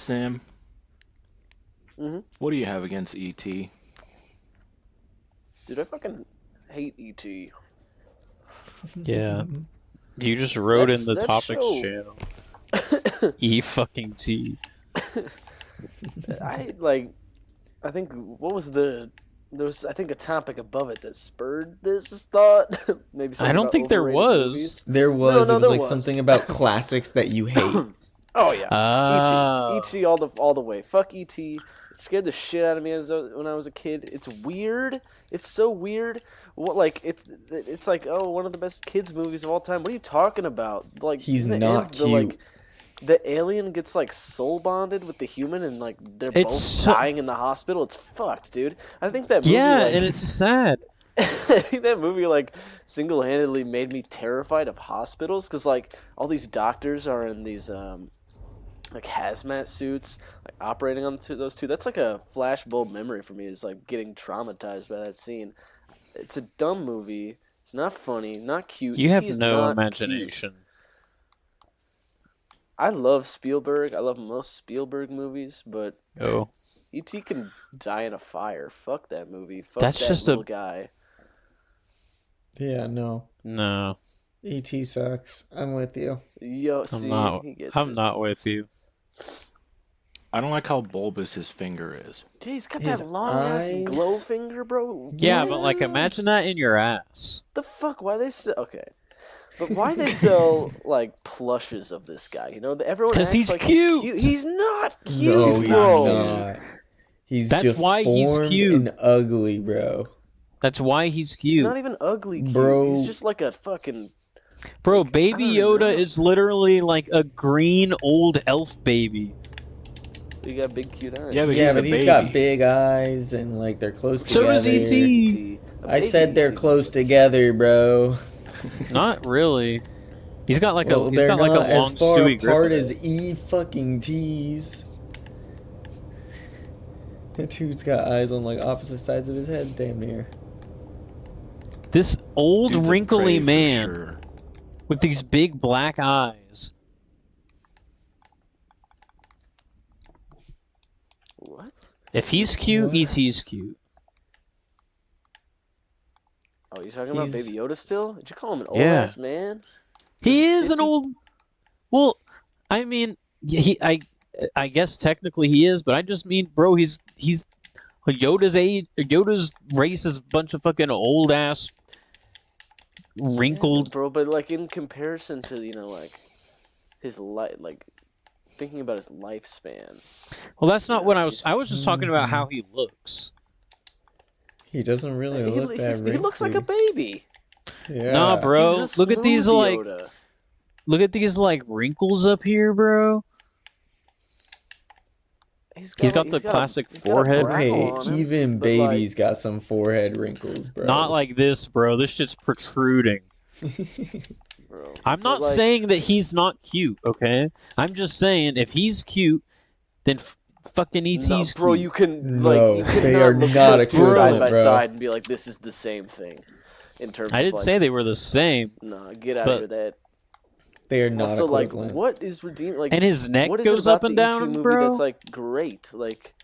Sam, Mm-hmm. what do you have against E.T.? Dude, I fucking hate E.T. Yeah. You just wrote in the That topics show. channel. E fucking T. I like. I think what was the there was I think a topic above it that spurred this thought. Maybe I something don't about think there overrated was. movies. There was. No, It was there like was. something about classics that you hate. Oh yeah, Oh. E.T. all the way. Fuck E.T. It scared the shit out of me when I was a kid. It's weird. It's so weird. What like it's like one of the best kids movies of all time. What are you talking about? Like He's in the not end, cute. the alien gets like soul bonded with the human, and like they're It's both so- dying in the hospital. It's fucked, dude. I think that movie. Yeah, like, and it's sad. I think that movie like single-handedly made me terrified of hospitals because like all these doctors are in these like hazmat suits, like operating on those two. That's like a flashbulb memory for me. Is like getting traumatized by that scene. It's a dumb movie. It's not funny, not cute. You E.T. have is no not imagination. cute. I love Spielberg. I love most Spielberg movies, but Oh. E.T. can die in a fire. Fuck that movie. Fuck That's that just little guy. Yeah, no. No. E.T. sucks. I'm with you. Yo, I'm see, not he gets I'm it. not with you. I don't like how bulbous his finger is. Dude, he's got His that long ass eyes- glow finger, bro. Yeah, What? but like imagine that in your ass. The fuck? Why they sell? Okay, but why they sell like plushes of this guy? You know, everyone 'Cause acts he's like cute. He's cute. He's not cute, No, He's he's bro. not. He's That's why he's deformed cute. and ugly, bro. That's why he's He's cute. not even ugly cute. Bro. He's just like a fucking. Bro, Baby I don't Yoda know. is literally like a green old elf baby. You got big cute eyes. Yeah, but Yeah, he's but a he's baby. got big eyes and like they're close So together. does E.T. E.T. A I baby said they're E.T. close together, bro. Not really. He's got like Well, a he's they're got like not a long as far Stewie apart Griffin. as E fucking T's. That dude's got eyes on like opposite sides of his head, damn near. This old Dude's a wrinkly prey for man sure. with these big black eyes. What? If he's cute, What? E.T.'s cute. Oh, you talking about He's- Baby Yoda still? Did you call him an old Yeah. ass man? He He's is an 50? old. Well, I mean, I guess technically he is, but I just mean, bro, he's Yoda's age. Yoda's race is a bunch of fucking old ass, wrinkled. Yeah, bro. But like in comparison to like his life, like thinking about his lifespan. Well, that's not Yeah, what I was. he's- I was just talking about how he looks. He doesn't really He, look he's- that he looks like a wrinkly. baby. Yeah. Nah, bro. He's a Look at these smooth like. Yoda. Look at these like wrinkles up here, bro. He's got the classic forehead. Okay, on him, even but, like, baby's got some forehead wrinkles, bro. Not like this, bro. This shit's protruding. bro. I'm not But, like, saying that he's not cute, okay? I'm just saying if he's cute, then fucking ET's no, cute. bro. You can No, you they cannot are look not those two side equivalent, by bro. side and be like, this is the same thing. In terms, I of, didn't like, say they were the same. Nah, get out but- of here. That They are not also like, equivalent. what is redeeming? Like, And his neck what is goes it about up and the down, E.T. movie bro. that's like great? Like,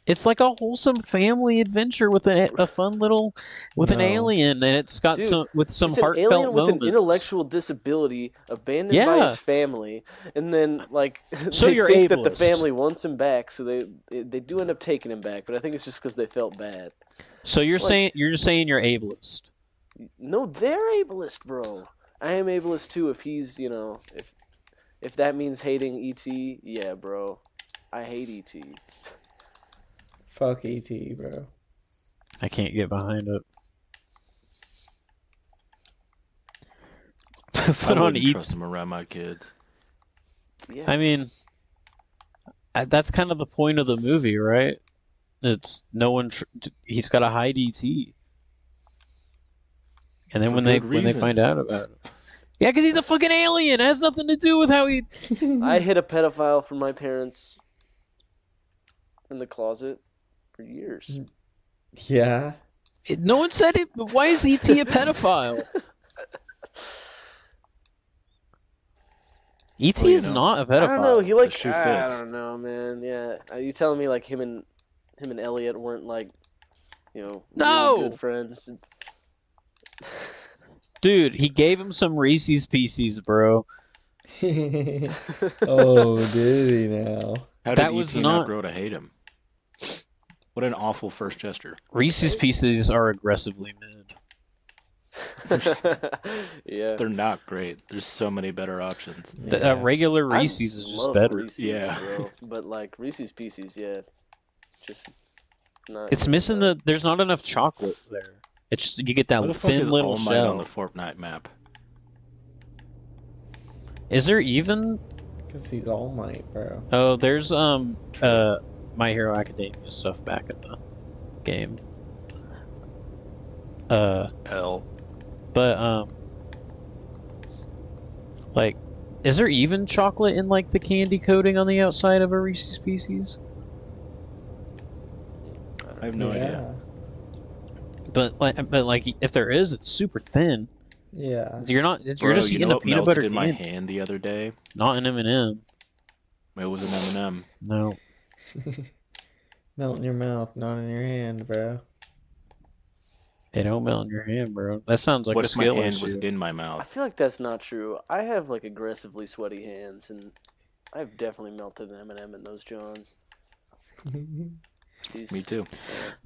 It's like a wholesome family adventure with a fun little with an No. alien, and it's got Dude, some it's heartfelt an alien with moments. an intellectual disability, abandoned by Yeah. his family, and then like So they you're think that the ableist. family wants him back, so they do end up taking him back. But I think it's just because they felt bad. So you're like- saying you're ableist. No, they're ableist, bro. I am ableist too. If he's if that means hating ET, yeah, bro. I hate ET. Fuck ET, bro. I can't get behind it. I Put on wouldn't ET. trust him around my kids. Yeah. I mean, that's kind of the point of the movie, right? It's no one. He's got to hide ET, and then For when they good reason. find out about it, yeah, because he's a fucking alien. It has nothing to do with how he. I hid a pedophile from my parents in the closet for years. Yeah. No one said it. But why is ET a pedophile? E.T. Well, you is know. not a I don't know. pedophile. He like shoe I fits. don't know, man. Yeah, you telling me like him and Elliot weren't like, really No! good friends? Dude, he gave him some Reese's Pieces, bro. Oh, did he now? How That did was E.T. not- not grow to hate him? What an awful first gesture. Reese's Pieces are aggressively mid. Yeah. They're not great. There's so many better options. The regular I Reese's is just love better. Reese's, Yeah. bro. But like Reese's Pieces, yeah, just not. It's missing the. There's not enough chocolate there. It's just, you get that Where the fuck thin is little All Might shell. on the Fortnite map? Is there even? Because he's All Might, bro. Oh, there's My Hero Academia stuff back in the game. L. But like, is there even chocolate in like the candy coating on the outside of a Reese's Pieces? I have no idea. But like, if there is, it's super thin. Yeah. You're not. You're Bro, just you eating know a what peanut melted butter in my candy, hand the other day? not an M&M. It was an M&M. No. Melt in your mouth, not in your hand, bro. They don't melt in your hand, bro. That sounds like What a if my skill hand issue. was in my I mouth? feel like that's not true. I have like aggressively sweaty hands, and I've definitely melted an M&M in those Johns. Me too.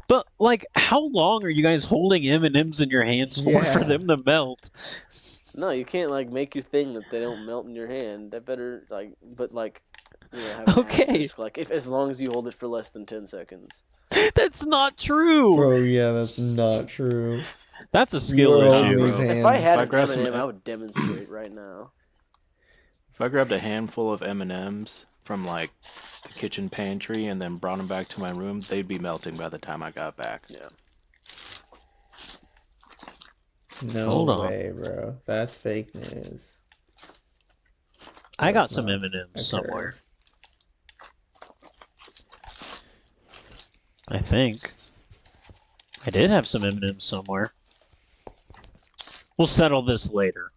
But like, how long are you guys holding M&Ms in your hands for Yeah. them to melt? No, you can't like make your thing that they don't melt in your hand. That better like, but like, have an Okay. asterisk, like if as long as you hold it for less than 10 seconds. That's not true. Bro, yeah, that's not true. That's a skill You're issue. always bro. hands. If I had If I an grab some M&M, M- I would demonstrate right now. If I grabbed a handful of M&Ms from like the kitchen pantry and then brought them back to my room, they'd be melting by the time I got back. Yeah. No Hold on. way, bro. That's fake news. I got That's some not M&Ms occur. somewhere. I think I did have some M&Ms somewhere. We'll settle this later.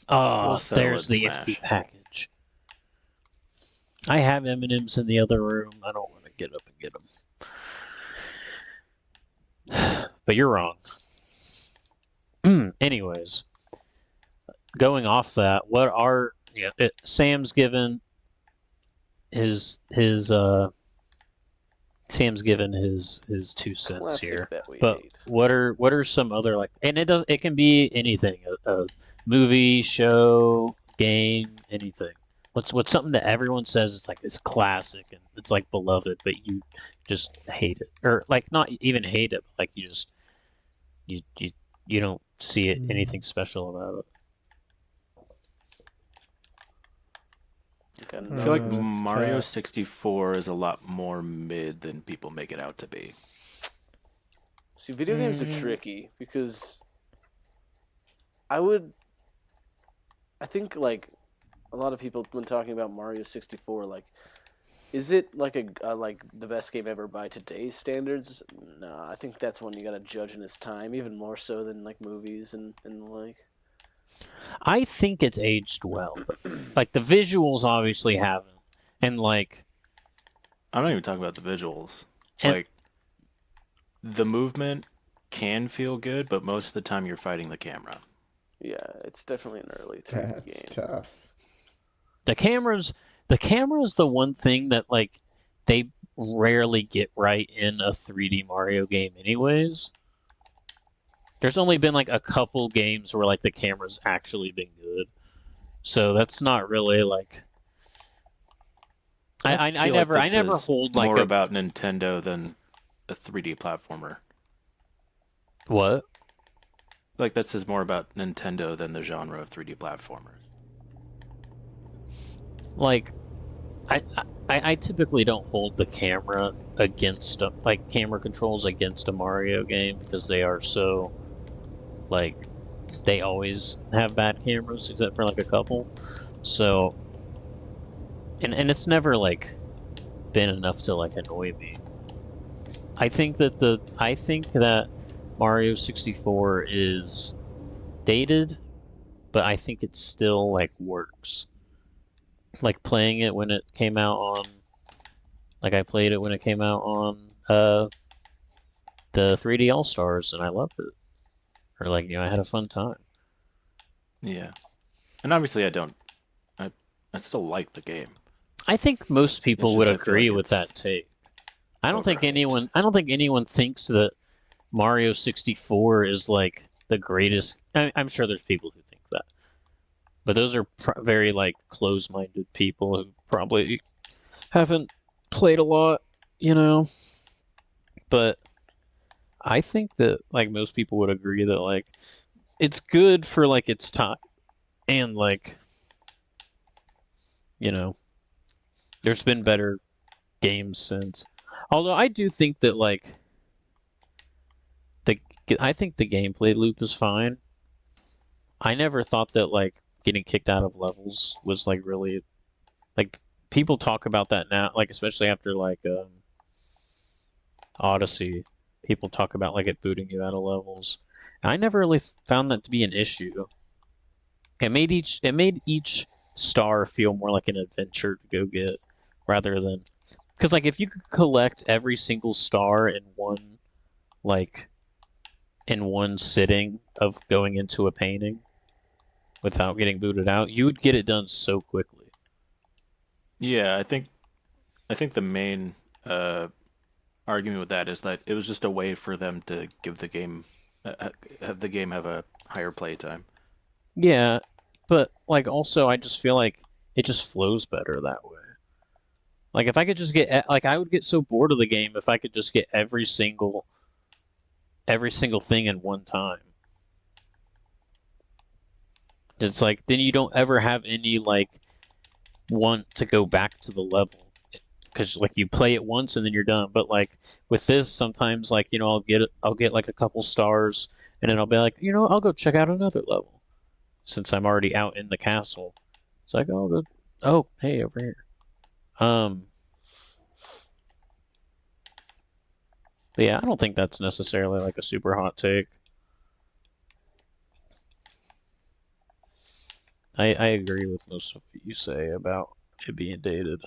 Oh, We'll settle there's it, the Smash. empty package. I have M&Ms in the other room. I don't want to get up and get them. But you're wrong. Anyways, going off that, what are Sam's given his Sam's given his 2 cents Classic here. that we But hate. what are some other like, and it can be anything, a movie, show, game, anything. What's something that everyone says it's classic and it's like beloved, but you just hate it, or like not even hate it, but like you just you don't see it anything special about it. Like I feel like That's Mario tough. 64 is a lot more mid than people make it out to be. See, video games are tricky because I think like a lot of people when talking about Mario 64, like, is it like like the best game ever by today's standards? No, I think that's one you gotta judge in its time, even more so than like movies and the like. I think it's aged well, but like the visuals obviously haven't, and like I'm not even talking about the visuals. And- Like, the movement can feel good, but most of the time you're fighting the camera. Yeah, it's definitely an early 3D That's game. tough. the camera's the one thing that like they rarely get right in a 3D Mario game anyways. There's only been like a couple games where like the camera's actually been good. So that's not really like I feel like never this is hold like more a about Nintendo than a 3D platformer. what? Like, this is more about Nintendo than the genre of 3D platformers. Like I typically don't hold the camera against like camera controls against a Mario game because they are so like they always have bad cameras except for like a couple. So and it's never like been enough to like annoy me. I think that Mario 64 is dated but I think it still like works. Like playing it when it came out on, like I played it when it came out on the 3D All Stars, and I loved it. Or like I had a fun time. Yeah. And obviously I don't. I still like the game. I think most It's people would just I feel agree like with it's that take. I don't think overhyped. anyone thinks that Mario 64 is like the greatest. I'm sure there's people who think that, but those are very like close-minded people who probably haven't played a lot, you know. But I think that like most people would agree that like it's good for like its time, and like you know, there's been better games since. Although I do think that like the I think the gameplay loop is fine. I never thought that like getting kicked out of levels was like really like people talk about that now, like especially after like Odyssey, people talk about like it booting you out of levels. I never really found that to be an issue. It made each star feel more like an adventure to go get rather than because like if you could collect every single star in one like in one sitting of going into a painting without getting booted out, you would get it done so quickly. Yeah, I think the main uh, argument with that is that it was just a way for them to give the game have the game have a higher playtime. Yeah, but like also I just feel like it just flows better that way. Like if I could just get like I would get so bored of the game if I could just get every single thing in one time. It's like then you don't ever have any like want to go back to the level because like you play it once and then you're done. But like with this, sometimes like I'll get like a couple stars and then I'll be like I'll go check out another level since I'm already out in the castle. It's like oh good. Oh hey over here. Um, but yeah, I don't think that's necessarily like a super hot take. I agree with most of what you say about it being dated.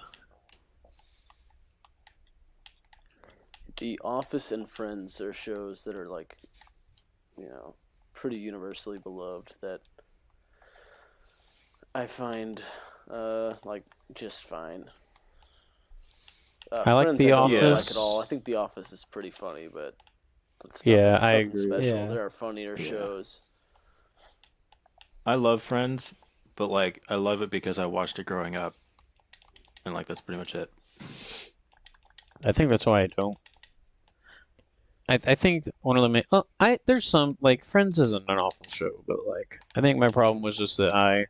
The Office and Friends are shows that are like, pretty universally beloved that I find like just fine. I like Friends, The I don't really like at Office. all. I think The Office is pretty funny, but it's Yeah, I nothing agree. special. Yeah. There are funnier Yeah. shows. I love Friends, but like I love it because I watched it growing up, and like that's pretty much it. I think that's why I don't. I think one of the main. There's some like Friends isn't an awful show, but like I think my problem was just that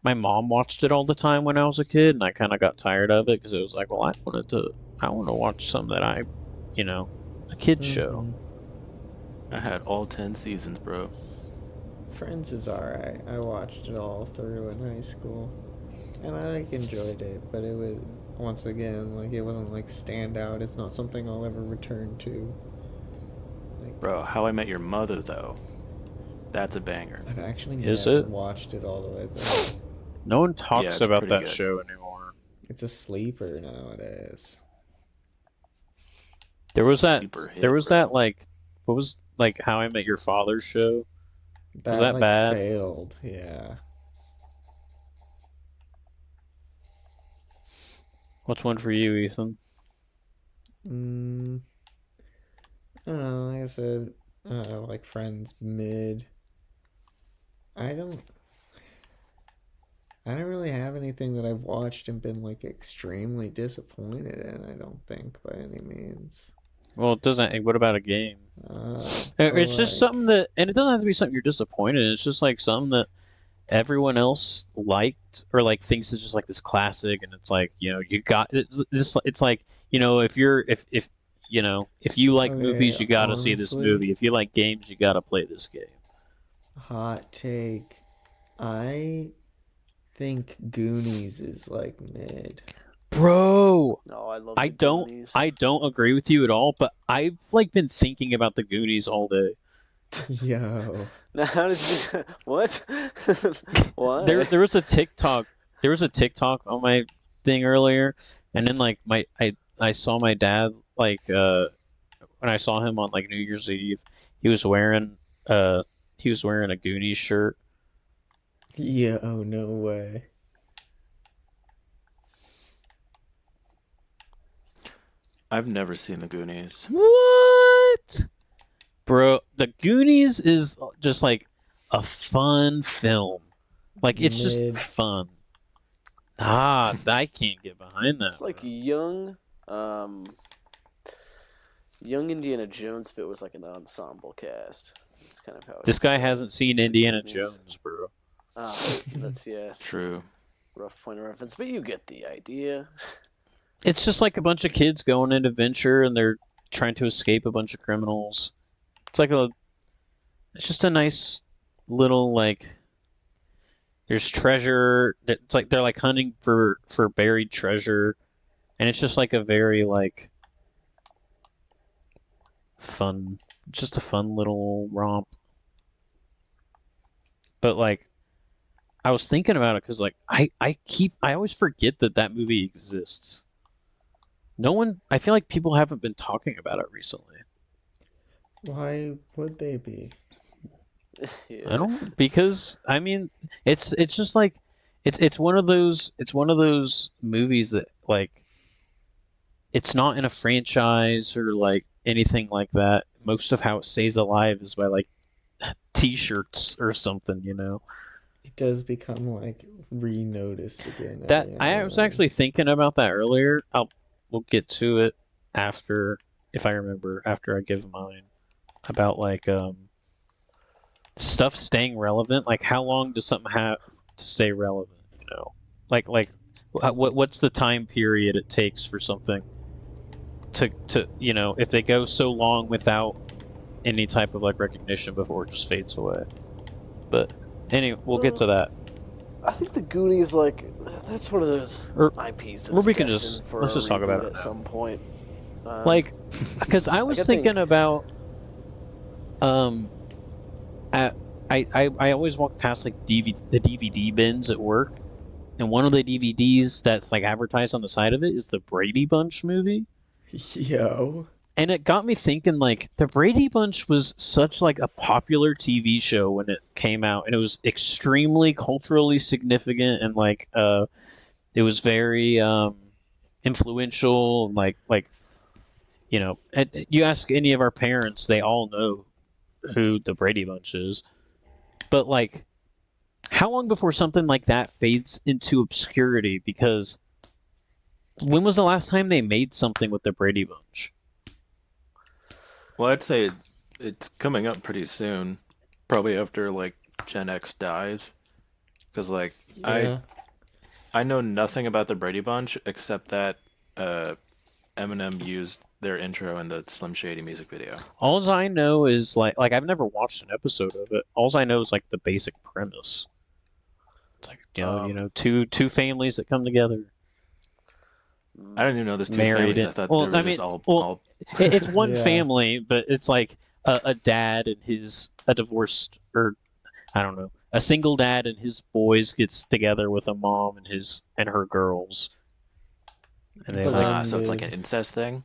my mom watched it all the time when I was a kid, and I kind of got tired of it because it was like, well, I want to watch some that a kid show. Mhm. I had all 10 seasons, bro. Friends is alright. I watched it all through in high school, and I like enjoyed it. But it was once again like it wasn't like standout. It's not something I'll ever return to. Like Bro, How I Met Your Mother though, that's a banger. I've actually Is never it? watched it all the way through. No one Yeah, talks it's about pretty that good. show anymore. It's a sleeper nowadays. There It's a was that. sleeper hit, There was bro. that like. What was like How I Met Your Father's show? Was that Like bad? failed. Yeah. What's one for you, Ethan? Mm, I don't know. Like I said, like Friends mid. I don't. I don't really have anything that I've watched and been like extremely disappointed in. I don't think by any means. Well, it doesn't. What about a game? But It's just like, something that, and it doesn't have to be something you're disappointed in. It's just like something that everyone else liked or like thinks is just like this classic, and it's like you got it's like if you like okay, movies, you got to see this honestly, movie. If you like games, you got to play this game. hot take. I think Goonies is like mid. Bro, No, I love I the don't Goonies. I don't agree with you at all, but I've like been thinking about the Goonies all day. Yo. Now, how did you? What? There Why? there was a TikTok on my thing earlier, and then like I saw my dad like when I saw him on like New Year's Eve, he was wearing uh he was wearing a Goonies shirt. Yo, no way. I've never seen the Goonies. What? Bro, The Goonies is just like a fun film. Like it's just Mid. fun. I can't get behind that, It's like bro. um, young Indiana Jones if it was like an ensemble cast. That's kind of how I This guy describe hasn't seen Indiana Goonies. Jones, bro. That's yeah, True. rough point of reference, but you get the idea. It's just like a bunch of kids going on an adventure and they're trying to escape a bunch of criminals. It's like it's just a nice little like there's treasure. It's like they're like hunting for buried treasure, and it's just like a very like fun, just a fun little romp. But like I was thinking about it because like I always forget that movie exists. No one, I feel like people haven't been talking about it recently. Why would they be? I Yeah. don't because I mean it's just like it's one of those movies that like it's not in a franchise or like anything like that. Most of how it stays alive is by like t-shirts or something, you know. It does become like re-noticed again That every now I and was then. actually thinking about that earlier. We'll get to it after if I remember after I give mine about like stuff staying relevant. Like how long does something have to stay relevant, you know? Like what's the time period it takes for something to you know, if they go so long without any type of like recognition before it just fades away. But anyway, we'll get to that. I think the Goonies, like, that's one of those Or IPs or that's we can just destined for let's a just talk about reboot it at now. some point. Um, Like because I like was I think, thinking about um I I always walk past like the DVD bins at work, and one of the DVDs that's like advertised on the side of it is the Brady Bunch movie. Yo. And it got me thinking like the Brady Bunch was such like a popular TV show when it came out, and it was extremely culturally significant, and like it was very influential, like you know, you ask any of our parents, they all know who the Brady Bunch is. But like how long before something like that fades into obscurity? Because when was the last time they made something with the Brady Bunch? Well, I'd say it's coming up pretty soon, probably after like Gen X dies, because like I Yeah. I know nothing about the Brady Bunch except that uh, Eminem used their intro in the Slim Shady music video. All I know is like I've never watched an episode of it. All I know is like the basic premise. It's like um, two families that come together, I didn't even know there's two married, families. and I thought there well, I was just mean, all well, all. it's one Yeah. family, but it's like a dad and his a divorced or I don't know a single dad and his boys gets together with a mom and his and her girls, and they But like Ah, then so it's like an the incest thing.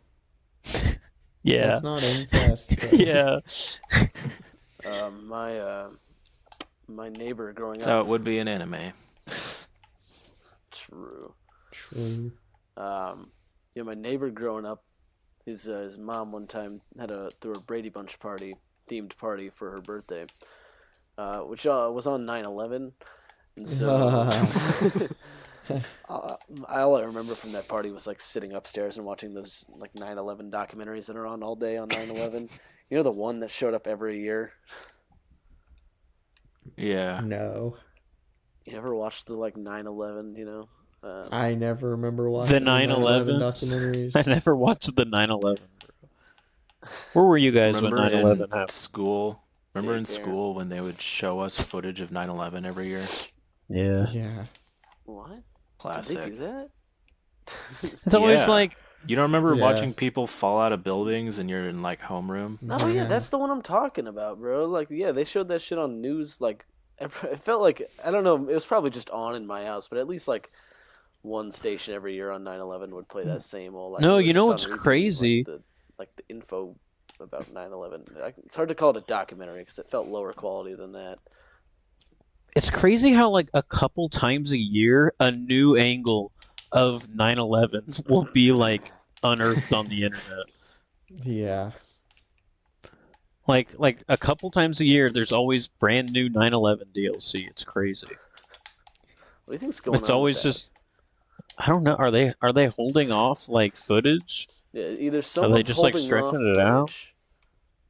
yeah that's not incest though. yeah. my my neighbor growing That's how up. it would be in anime. True. True. Yeah, my neighbor growing up, his mom one time had threw a Brady Bunch themed party for her birthday, which was on 9/11, and so all I remember from that party was like sitting upstairs and watching those like 9/11 documentaries that are on all day on 9/11. You know the one that showed up every year. Yeah. No. You never watched the like 9/11? You know. I never remember The watching the 9/11 9/11. I documentaries. never watched the 9/11. Where were you guys when Remember 9/11 in happened? school? Remember in Daycare. school when they would show us footage of 9/11 every year? Yeah. Yeah. What? Did they Classic. do that? It's always Yeah. like You don't remember watching Yes. people fall out of buildings and you're in like homeroom? Oh yeah, Yeah. that's the one I'm talking about, bro. Like, yeah, they showed that shit on news. Like, it felt like I don't know. It was probably just on in my house, but at least like one station every year on 9/11 would play that same old. Like, No, it you was know just on what's repeat. crazy? Like the info about 9/11. It's hard to call it a documentary because it felt lower quality than that. It's crazy how like a couple times a year a new angle of 9/11 will be like unearthed on the internet. Yeah. Like a couple times a year there's always brand new 9/11 DLC. It's crazy. What do you think's going It's on with always that? just I don't know. Are they holding off like footage? Yeah, either Are they someone's just like holding off stretching it out? footage,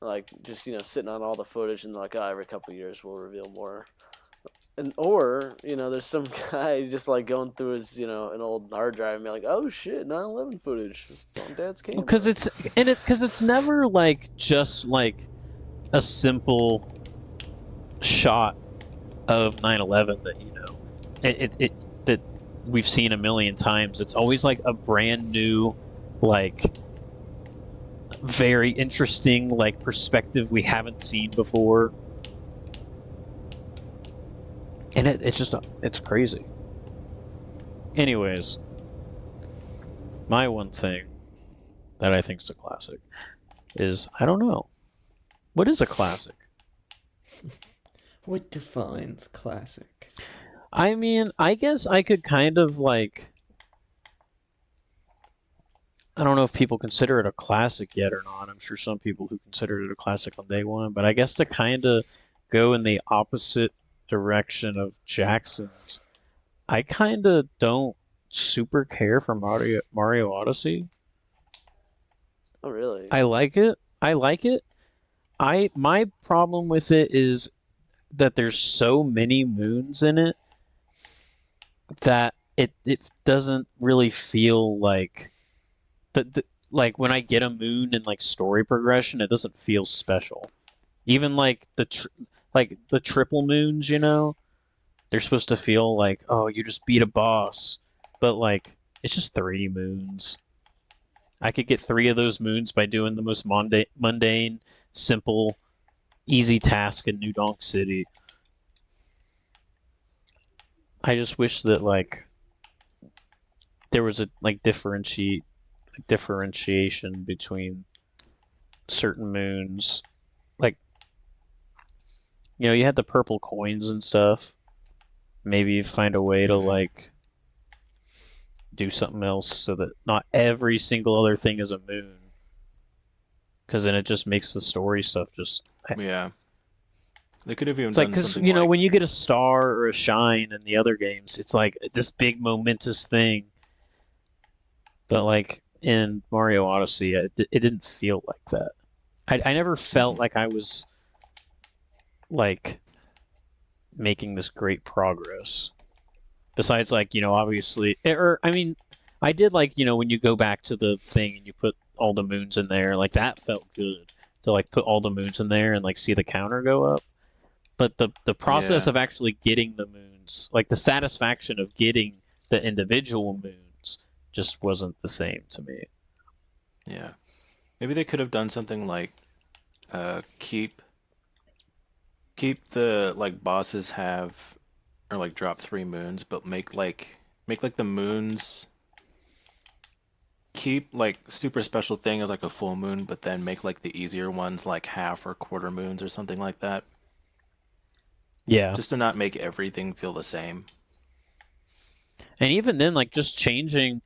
like just sitting on all the footage, and like, oh, every couple of years we'll reveal more. And or there's some guy just like going through his an old hard drive and be like, oh shit, 9/11 footage it's on Dad's Because camera. it's never like just like a simple shot of 9/11 that it that we've seen a million times. It's always like a brand new, like very interesting like perspective we haven't seen before, and it's crazy. Anyways, my one thing that I think is a classic is I don't know what is a classic. What defines classic? I mean, I guess I could kind of like I don't know if people consider it a classic yet or not. I'm sure some people who considered it a classic on day one, but I guess to kind of go in the opposite direction of Jackson's, I kind of don't super care for Mario Odyssey. Oh really? I like it. I like it. My problem with it is that there's so many moons in it that it doesn't really feel like like when I get a moon in like story progression, it doesn't feel special. Even like like the triple moons, they're supposed to feel like, oh, you just beat a boss, but like it's just 3 moons. I could get 3 of those moons by doing the most mundane, simple, easy task in New Donk City. I just wish that like there was a like differentiation between certain moons. Like, you had the purple coins and stuff. Maybe you find a way to like do something else so that not every single other thing is a moon. Because then it just makes the story stuff just. Yeah. They could have even It's like, done because, something like when you get a star or a shine in the other games, it's like this big momentous thing. But like in Mario Odyssey, it didn't feel like that. I never felt like I was like making this great progress. Besides, like, obviously, or I mean, I did like, when you go back to the thing and you put all the moons in there, like that felt good to like put all the moons in there and like see the counter go up. But the process Yeah. of actually getting the moons, like the satisfaction of getting the individual moons, just wasn't the same to me. Yeah. Maybe they could have done something like keep the like bosses have or like drop 3 moons, but make like the moons keep like super special thing as like a full moon, but then make like the easier ones like half or quarter moons or something like that. Yeah. Just to not make everything feel the same. And even then, like just changing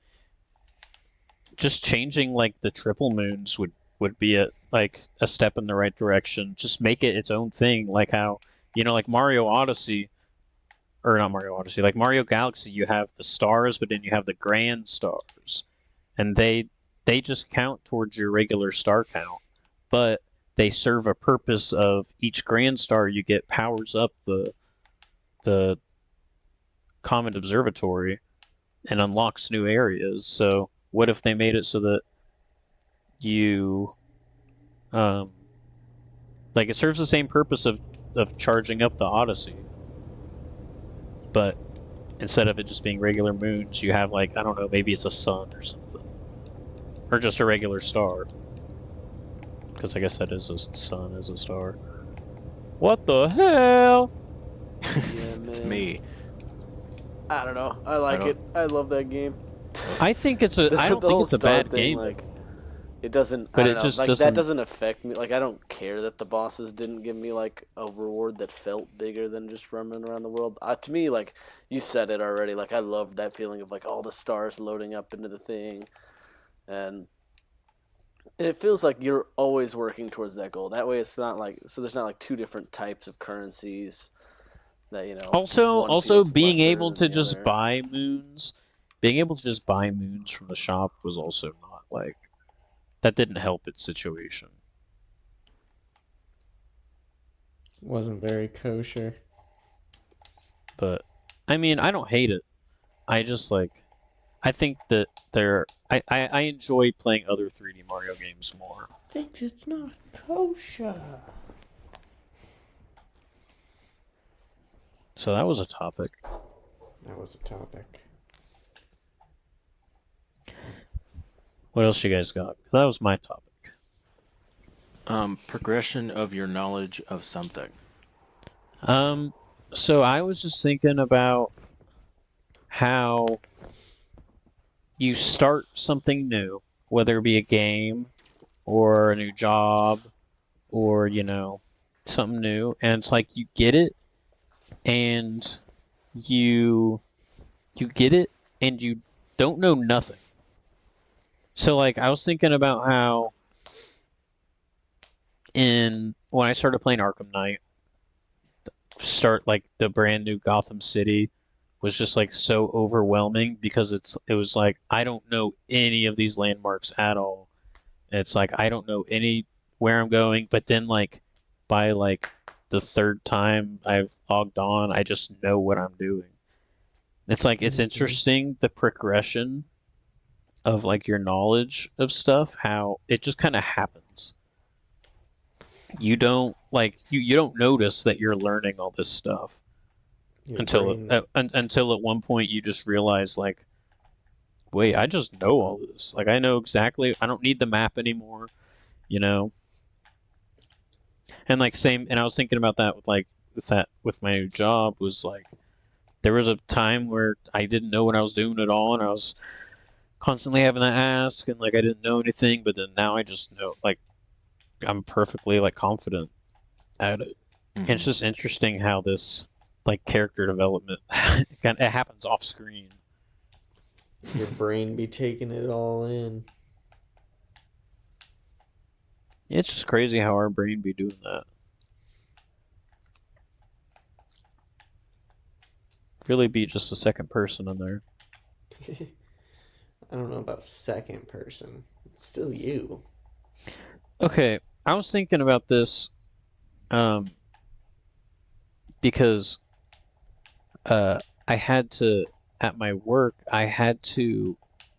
like the triple moons would be a step in the right direction. Just make it its own thing, like how like Mario Odyssey, or not Mario Odyssey, like Mario Galaxy. You have the stars, but then you have the grand stars, and they just count towards your regular star count, but they serve a purpose of each grand star you get powers up the Comet Observatory and unlocks new areas. So what if they made it so that you like it serves the same purpose of charging up the Odyssey, but instead of it just being regular moons, you have like, I don't know, maybe it's a sun or something. or just a regular star. Because I guess that is a sun is a star. What the hell? Yeah, It's man. me. I don't know. I like don't- it. I love that game. I think it's a. I don't The think whole it's a star bad thing, game. like, it doesn't. But I it don't know. just Like that doesn't- doesn't affect me. Like I don't care that the bosses didn't give me like a reward that felt bigger than just running around the world. To me, like you said it already. Like I loved that feeling of like all the stars loading up into the thing, and it feels like you're always working towards that goal. That way, it's not like there's not like two different types of currencies that Also one feels being lesser able than to the just other. buy moons, being able to just buy moons from the shop was also not like that didn't help its situation. Wasn't very kosher. But I mean, I don't hate it. I just like I think that I enjoy playing other 3D Mario games more. Thinks it's not kosher. So that was a topic. That was a topic. What else you guys got? That was my topic. Progression of your knowledge of something. So I was just thinking about how you start something new, whether it be a game or a new job or, something new, and it's like you get it and you get it and you don't know nothing. So like I was thinking about how when I started playing Arkham Knight, start like the brand new Gotham City was just like so overwhelming because it was like I don't know any of these landmarks at all. It's like I don't know any where I'm going, but then like by like the third time I've logged on, I just know what I'm doing. It's like it's interesting the progression of like your knowledge of stuff, how it just kind of happens. You don't like you don't notice that you're learning all this stuff Your until brain- until at one point you just realize like, wait, I just know all this. Like I know exactly. I don't need the map anymore, you know. And like same, and I was thinking about that with my new job was like there was a time where I didn't know what I was doing at all, and I was constantly having to ask, and like I didn't know anything. But then now I just know, like I'm perfectly like confident at it. And it's just interesting how this like character development it happens off screen. Your brain be taking it all in. It's just crazy how our brain be doing that. Really be just a second person in there. I don't know about second person. It's still you. Okay, I was thinking about this because I had to at my work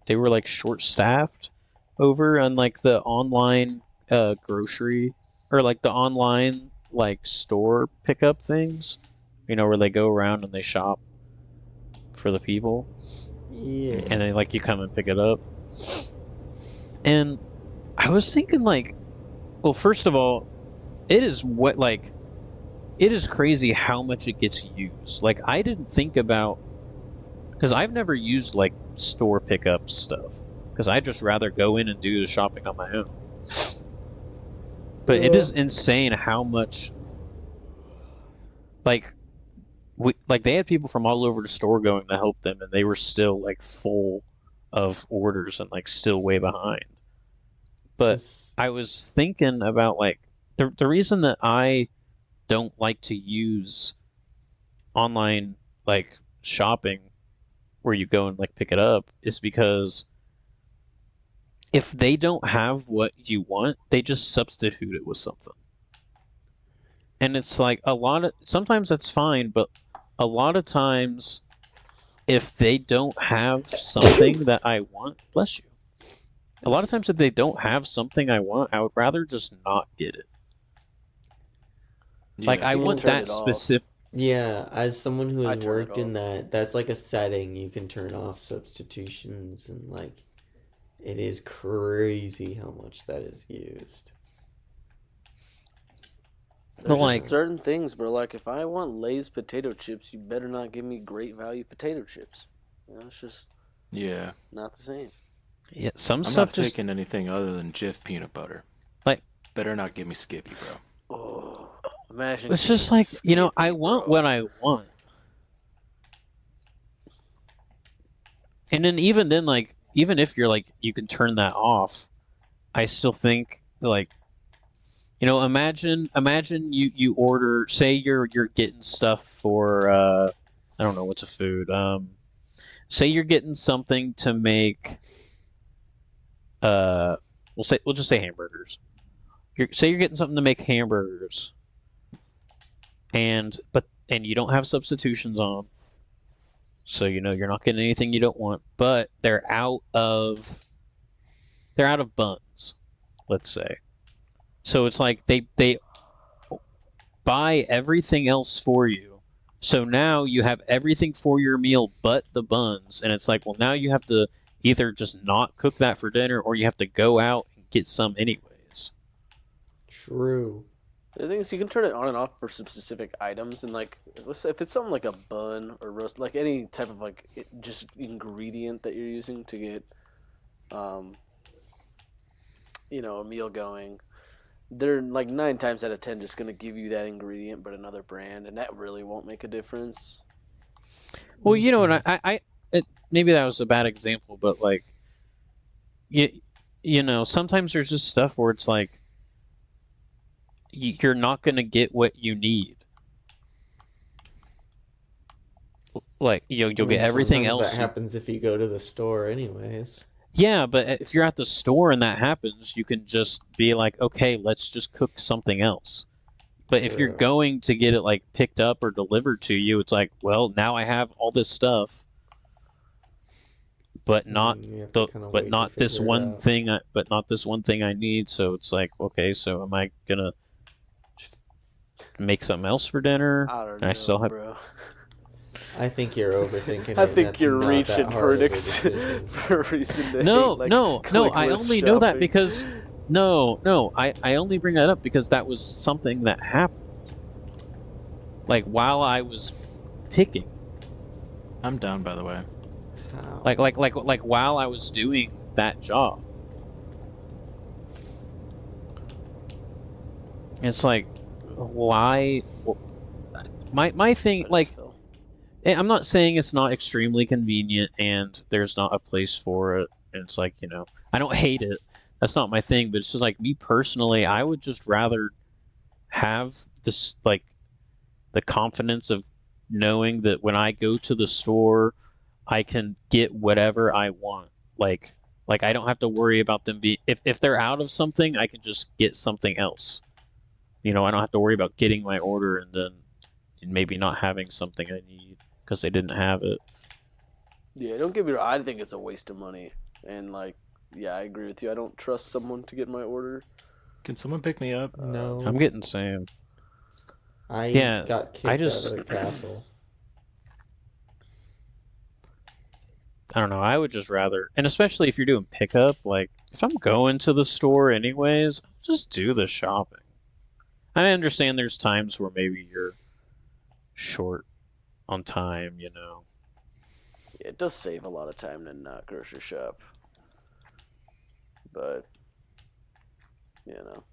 they were like short staffed over on like the online grocery or like the online like store pickup things, where they go around and they shop for the people. Yeah. And then like you come and pick it up. And I was thinking like, well, first of all, it is crazy how much it gets used. Like I didn't think about, because I've never used like store pickup stuff, because I just rather go in and do the shopping on my own. But it is insane how much like they had people from all over the store going to help them, and they were still like full of orders and like still way behind. But I was thinking about like the reason that I don't like to use online like shopping where you go and like pick it up is because if they don't have what you want, they just substitute it with something. And it's like sometimes that's fine, but a lot of times if they don't have something that I want, bless you. A lot of times if they don't have something I want, I would rather just not get it. Yeah. Like I You can want turn that it off. specific. Yeah, as someone who I has turn it worked in off. that's like a setting you can turn off substitutions and like It is crazy how much that is used. But There's just like, certain things, bro. Like if I want Lay's potato chips, you better not give me great value potato chips. You know, it's just Yeah, not the same. yeah, some I'm stuff not just taking anything other than Jif peanut butter. like Better not give me Skippy, bro. Oh, imagine it's getting just like I Skippy, want bro. what I want, and then even then, like even if you're like you can turn that off, I still think like imagine you order, say you're getting stuff for I don't know what's a food. Say you're getting something to make uh we'll just say hamburgers. Say you're getting something to make hamburgers, and you don't have substitutions on, so you're not getting anything you don't want, but they're out of buns, let's say. So it's like they buy everything else for you. So now you have everything for your meal but the buns, and it's like, well, now you have to either just not cook that for dinner, or you have to go out and get some anyways. True. The thing is, you can turn it on and off for some specific items, and like, if it's something like a bun or roast, like any type of like just ingredient that you're using to get, um, a meal going, they're like 9 times out of 10 just gonna give you that ingredient, but another brand, and that really won't make a difference. Well, what Mhm. maybe that was a bad example, but like sometimes there's just stuff where it's like you're not going to get what you need. Like I you'll get mean, everything sometimes that else. happens if you go to the store, anyways. Yeah, but if you're at the store and that happens, you can just be like, okay, let's just cook something else. But if you're True. going to get it like picked up or delivered to you, it's like, well, now I have all this stuff, but not You have to the kind of but wait to not this figure it one out. thing. But not this one thing I need. So it's like, okay, so am I gonna make something else for dinner? I don't And I still know, have. bro. I think you're overthinking I it, and think that's you're not that reaching for hard an of a decision. for a reason to hate No, like no, no. I clickless only know that shopping. because no, no. I only bring that up because that was something that happened. Like while I was picking, I'm down, by the way. like How? like like like while I was doing that job. It's like, why? My thing, But like, still, I'm not saying it's not extremely convenient and there's not a place for it. And it's like, I don't hate it. That's not my thing. But it's just like me personally, I would just rather have this, like, the confidence of knowing that when I go to the store, I can get whatever I want. Like I don't have to worry about them being, if they're out of something, I can just get something else. I don't have to worry about getting my order and then maybe not having something I need because they didn't have it. yeah, don't get me wrong. I think it's a waste of money, and like, yeah, I agree with you. I don't trust someone to get my order. Can someone pick me up? I'm No. getting Sam. I Yeah, got I kicked out of just, the castle. I don't know. I would just rather, and especially if you're doing pickup, like if I'm going to the store anyways, just do the shopping. I understand there's times where maybe you're short on time. Yeah, it does save a lot of time to not grocery shop, but you know,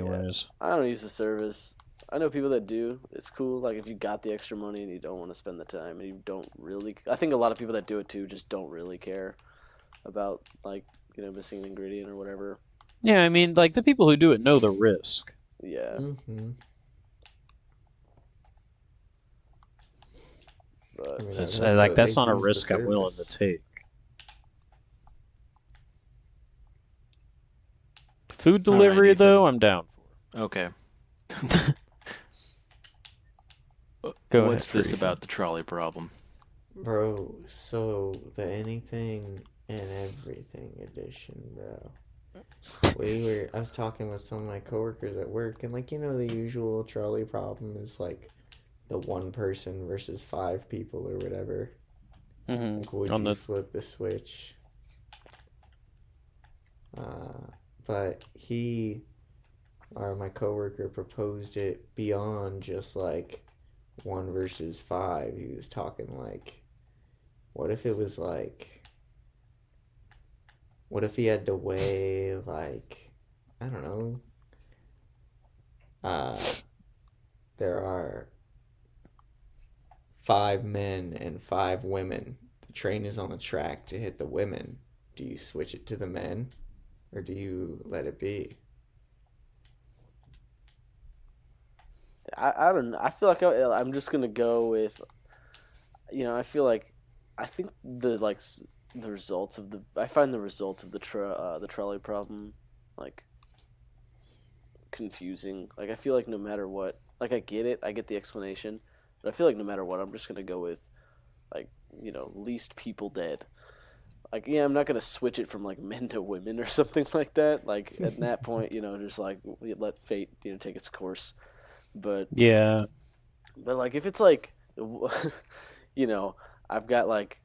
yeah, Anyways, I don't use the service. I know people that do. It's cool. Like if you got the extra money and you don't want to spend the time and you don't really. I think a lot of people that do it too just don't really care about like missing an ingredient or whatever. yeah, I mean, like the people who do it know the risk. Yeah, Mm-hmm. I but mean, I'd It's hope like so. They that's not a use the risk I'm willing to service. take. Food All right, delivery Ethan. though, I'm down for. Okay. Go ahead, What's this Teresa. about the trolley problem? Bro, so the anything and everything edition, bro. I was talking with some of my coworkers at work, and like, the usual trolley problem is like the one person versus five people or whatever. Like, would On you the flip the switch? But he, or my coworker, proposed it beyond just like 1 versus 5. He was talking like, what if it was like, what if he had to weigh like, I don't know, uh, there are 5 men and 5 women. The train is on the track to hit the women. Do you switch it to the men, or do you let it be? I don't know. I feel like I'm just gonna go with, I feel like, I think the results of I find the results of the trolley problem like confusing. Like I feel like no matter what, like I get it, I get the explanation, but I feel like no matter what, I'm just gonna go with like least people dead. Like yeah, I'm not gonna switch it from like men to women or something like that. Like at that point, just like let fate take its course. But yeah. like if it's like I've got like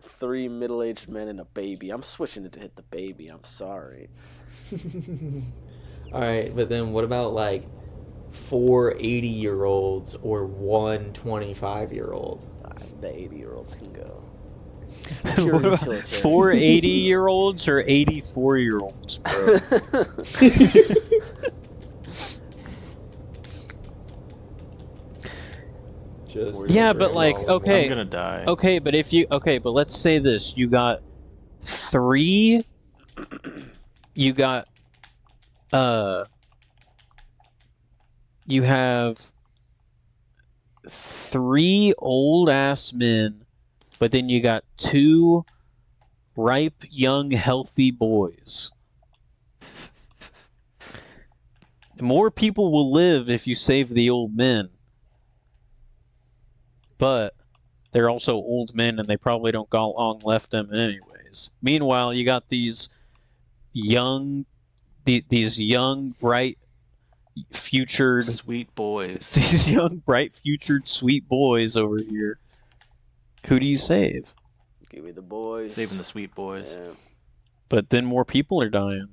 three middle-aged men and a baby, I'm switching it to hit the baby. I'm sorry. All right, but then what about like 4 80-year-olds or one 25-year-old? The 80-year-olds can go. What about utilitarian. 480-year-olds or 84-year-olds, bro? Just Yeah, but like, all in okay, I'm gonna die. okay, but let's say this: you got three, you got, you have 3 old ass men, but then you got 2 ripe, young, healthy boys. More people will live if you save the old men. But they're also old men and they probably don't got long left them anyways. Meanwhile, you got these young, these young, bright, futured, Sweet boys. these young, bright, futured, sweet boys over here. Who do you save? Give me the boys. Saving the sweet boys. Yeah. But then more people are dying.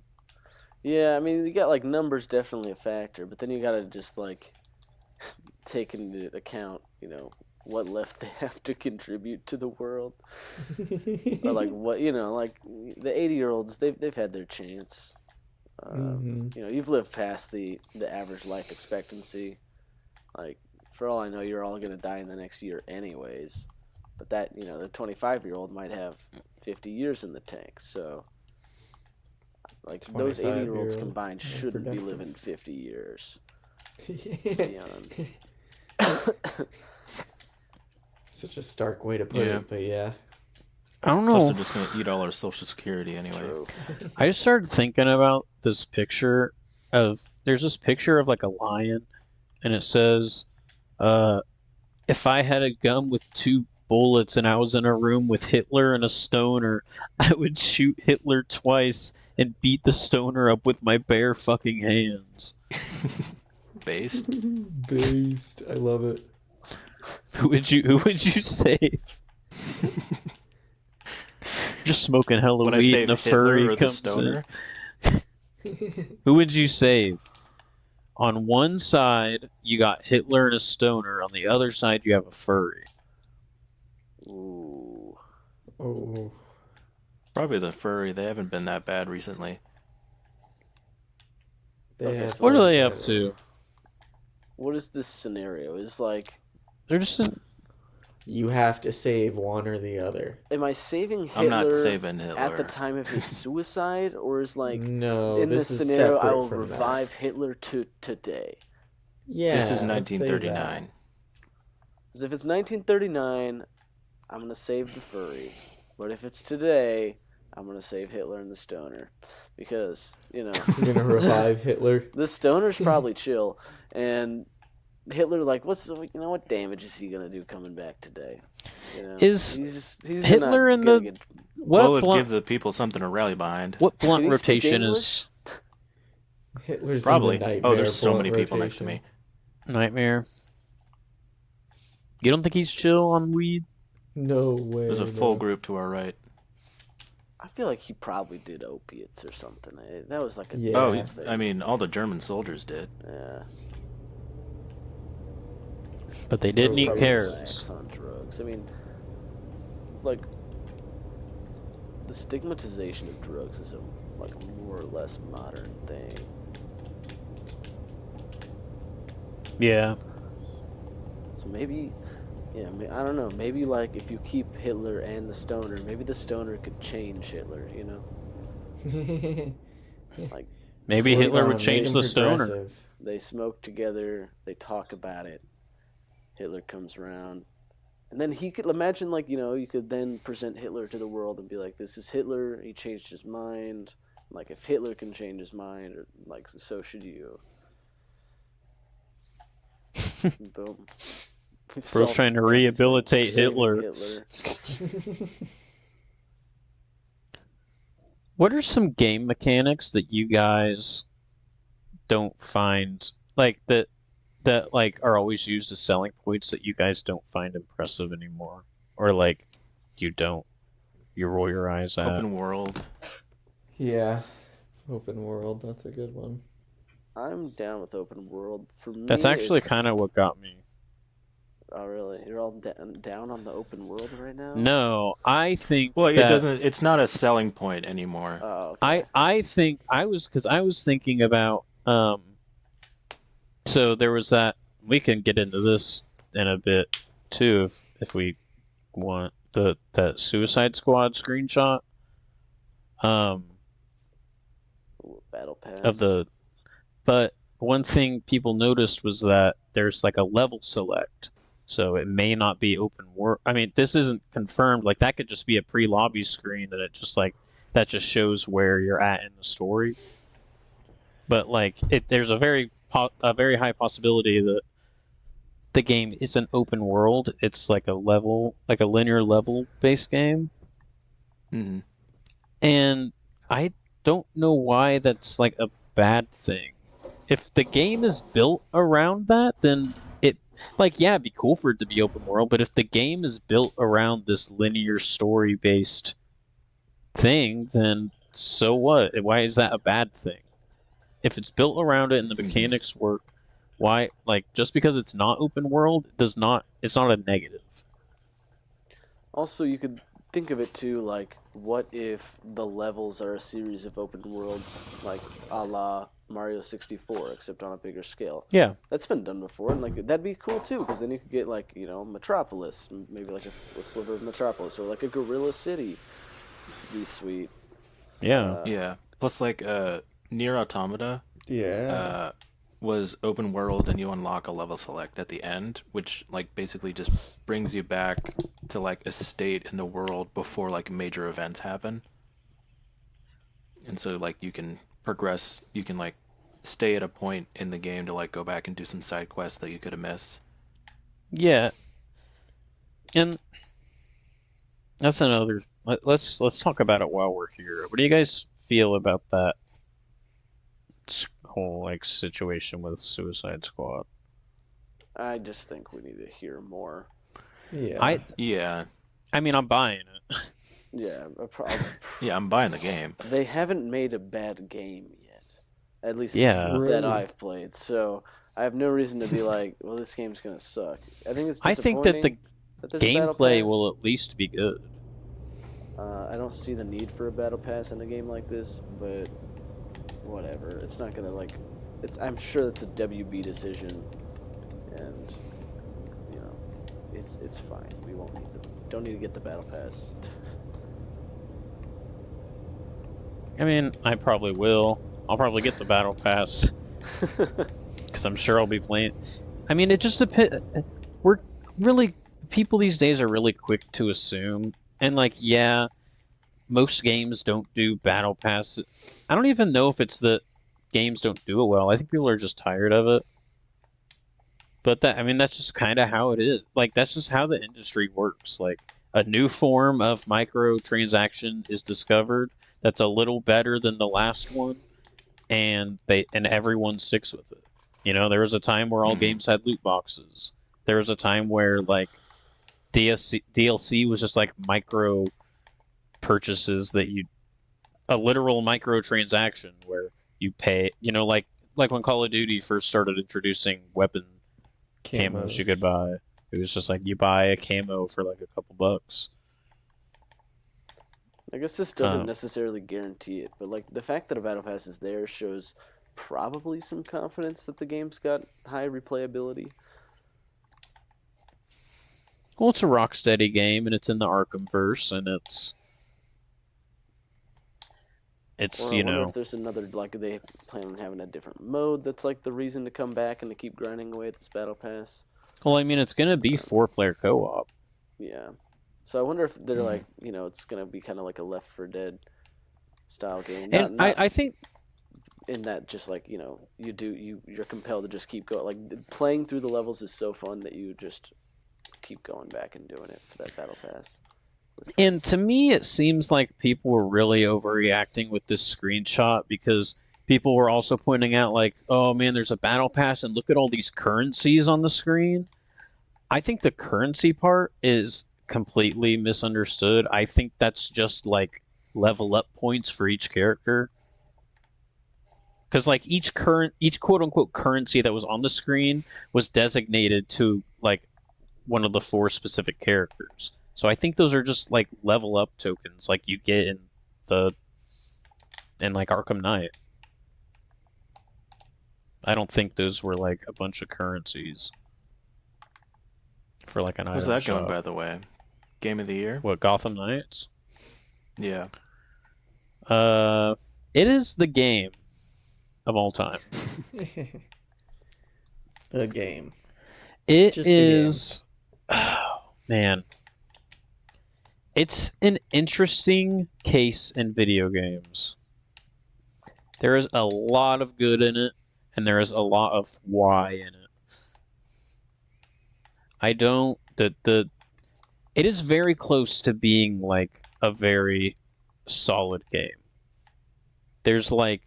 Yeah, I mean, you got like numbers definitely a factor, but then you gotta just like take into account, what left they have to contribute to the world, or like what like the 80-year-olds, they've had their chance. You've lived past the average life expectancy. Like for all I know, you're all gonna die in the next year anyways. But that the 25-year-old might have 50 years in the tank, so. Like those 80-year-olds combined shouldn't be living 50 years. Such a stark way to put it, but yeah. I don't Plus, know. they're just gonna eat all our social security anyway. True. I just started thinking about this picture there's this picture of like a lion, and it says, if I had a gun with 2 bullets and I was in a room with Hitler and a stoner, I would shoot Hitler twice and beat the stoner up with my bare fucking hands. Based. Based. I love it. Who would you save? Just smoking hella When I weed save and a Hitler furry or the comes stoner, in. Who would you save? On one side, you got Hitler and a stoner. On the other side, you have a furry. Ooh. Oh. probably the furry. They haven't been that bad recently. They have What are like they up to? What is this scenario? Is like, They're just in... You have to save one or the other. am I saving Hitler I'm not saving Hitler. at the time of his suicide, or is like No, in this is scenario I separate will from revive Hitler to today? Yeah, This is let's say 1939. Because if it's 1939, I'm gonna save the furry, but if it's today, I'm gonna save Hitler and the stoner, because You're gonna revive Hitler. the stoner's probably chill, and Hitler, like, what damage is he gonna do coming back today? Is he's Hitler not in gonna the- get... Well, it'd give the people something to rally behind. What blunt Can he speak rotation English? is Hitler's Probably. in the nightmare. Oh, there's so blunt many people next to rotation. me. Nightmare? You don't think he's chill on weed? No way. There's a full bro. group to our right. I feel like he probably did opiates or something. That was like a Oh, Yeah. thing. I mean, all the German soldiers did. Yeah. But they Bro, didn't eat Probably carrots. lax on drugs. I mean, like the stigmatization of drugs is a more or less modern thing. Yeah. So maybe, yeah, I don't know. Maybe like if you keep Hitler and the stoner, maybe the stoner could change Hitler. You know, like Maybe Work Hitler on would him, make change him the stoner. progressive. they smoke together, they talk about it. Hitler comes around, and then he could imagine you could then present Hitler to the world and be like, "This is Hitler. He changed his mind. Like if Hitler can change his mind, or like so should you." Boom. We've Bro's solved trying to everything. We're rehabilitate saving Hitler. What are some game mechanics that you guys don't find that like are always used as selling points that you guys don't find impressive anymore, or like you roll your eyes at? Open world. Yeah. Open world, that's a good one. I'm down with open world. For me, That's actually kind of what got me. Oh, really? You're all down on the open world right now? No, I think Well, it that doesn't. It's not a selling point anymore. Oh, okay. I think I was thinking about so there was that, we can get into this in a bit too if we want, that Suicide Squad screenshot Ooh, Battle Pass. of the, but one thing people noticed was that there's like a level select. So it may not be open world. I mean, this isn't confirmed. Like that could just be a pre-lobby screen that it just like that just shows where you're at in the story. But like there's a very high possibility that the game isn't open world. It's like a linear level based game. Mm-hmm. And I don't know why that's like a bad thing. If the game is built around that, then it, like, yeah, it'd be cool for it to be open world, but if the game is built around this linear story based thing, then so what? Why is that a bad thing? If it's built around it and the mechanics work, why, like, just because it's not open world it's not a negative. Also, you could think of it too, like, what if the levels are a series of open worlds, like a la Mario 64, except on a bigger scale? Yeah. That's been done before, and like that'd be cool too, because then you could get like Metropolis, maybe like a sliver of Metropolis, or like a Gorilla City. Be sweet. Yeah. Yeah. Plus, like, Nier Automata Yeah. was open world, and you unlock a level select at the end, which like basically just brings you back to like a state in the world before like major events happen. And so like you can progress, you can like stay at a point in the game to like go back and do some side quests that you could have missed. Yeah. And that's another. Let's talk about it while we're here. What do you guys feel about that whole like situation with Suicide Squad? I just think we need to hear more. Yeah. Yeah. I mean, I'm buying it. Yeah, Yeah, I'm buying the game. they haven't made a bad game yet, at least Yeah. that Right. I've played. So I have no reason to be like, well, this game's gonna suck. I think it's I think that the disappointing that there's a battle gameplay pass. will at least be good. I don't see the need for a battle pass in a game like this, but whatever. It's not gonna like. I'm sure it's a WB decision, and it's fine. We won't need don't need to get the battle pass. I mean, I probably will. I'll probably get the battle pass because I'm sure I'll be playing. I mean, it just depends. We're really, people these days are really quick to assume, and like, yeah, most games don't do battle pass. I don't even know if it's that games don't do it well. I think people are just tired of it. But I mean, that's just kind of how it is. Like, that's just how the industry works. Like, a new form of microtransaction is discovered that's a little better than the last one, and everyone sticks with it. You know, there was a time where all games had loot boxes. There was a time where like DLC was just like micro purchases that you a literal microtransaction where you pay, like when Call of Duty first started introducing weapon camos you could Camos. buy. It was just like you buy a camo for like a couple bucks. I guess this doesn't Um, necessarily guarantee it, but like the fact that a battle pass is there shows probably some confidence that the game's got high replayability. well, it's a Rocksteady game and it's in the Arkham verse and it's Or I wonder if there's another, like they plan on having a different mode that's like the reason to come back and to keep grinding away at this battle pass. well, I mean, it's gonna be 4-player co-op. Yeah. So I wonder if they're Mm. like, it's gonna be kind of like a Left 4 Dead style game. And Not I think in that just like, you're compelled to just keep going. Like playing through the levels is so fun that you just keep going back and doing it for that battle pass. And to me, it seems like people were really overreacting with this screenshot because people were also pointing out, like, oh man, there's a battle pass and look at all these currencies on the screen. I think the currency part is completely misunderstood. I think that's just like level up points for each character. Because like each quote unquote currency that was on the screen was designated to like one of the 4 specific characters. So I think those are just like level up tokens like you get the in like Arkham Knight. I don't think those were like a bunch of currencies for like an How's item that going, shop. by the way? Game of the year? What, Gotham Knights? Yeah. It is the game of all time. The game. It Just the game. is oh, man. It's an interesting case in video games. There is a lot of good in it, and there is a lot of why in it. I don't the it is very close to being like a very solid game. There's like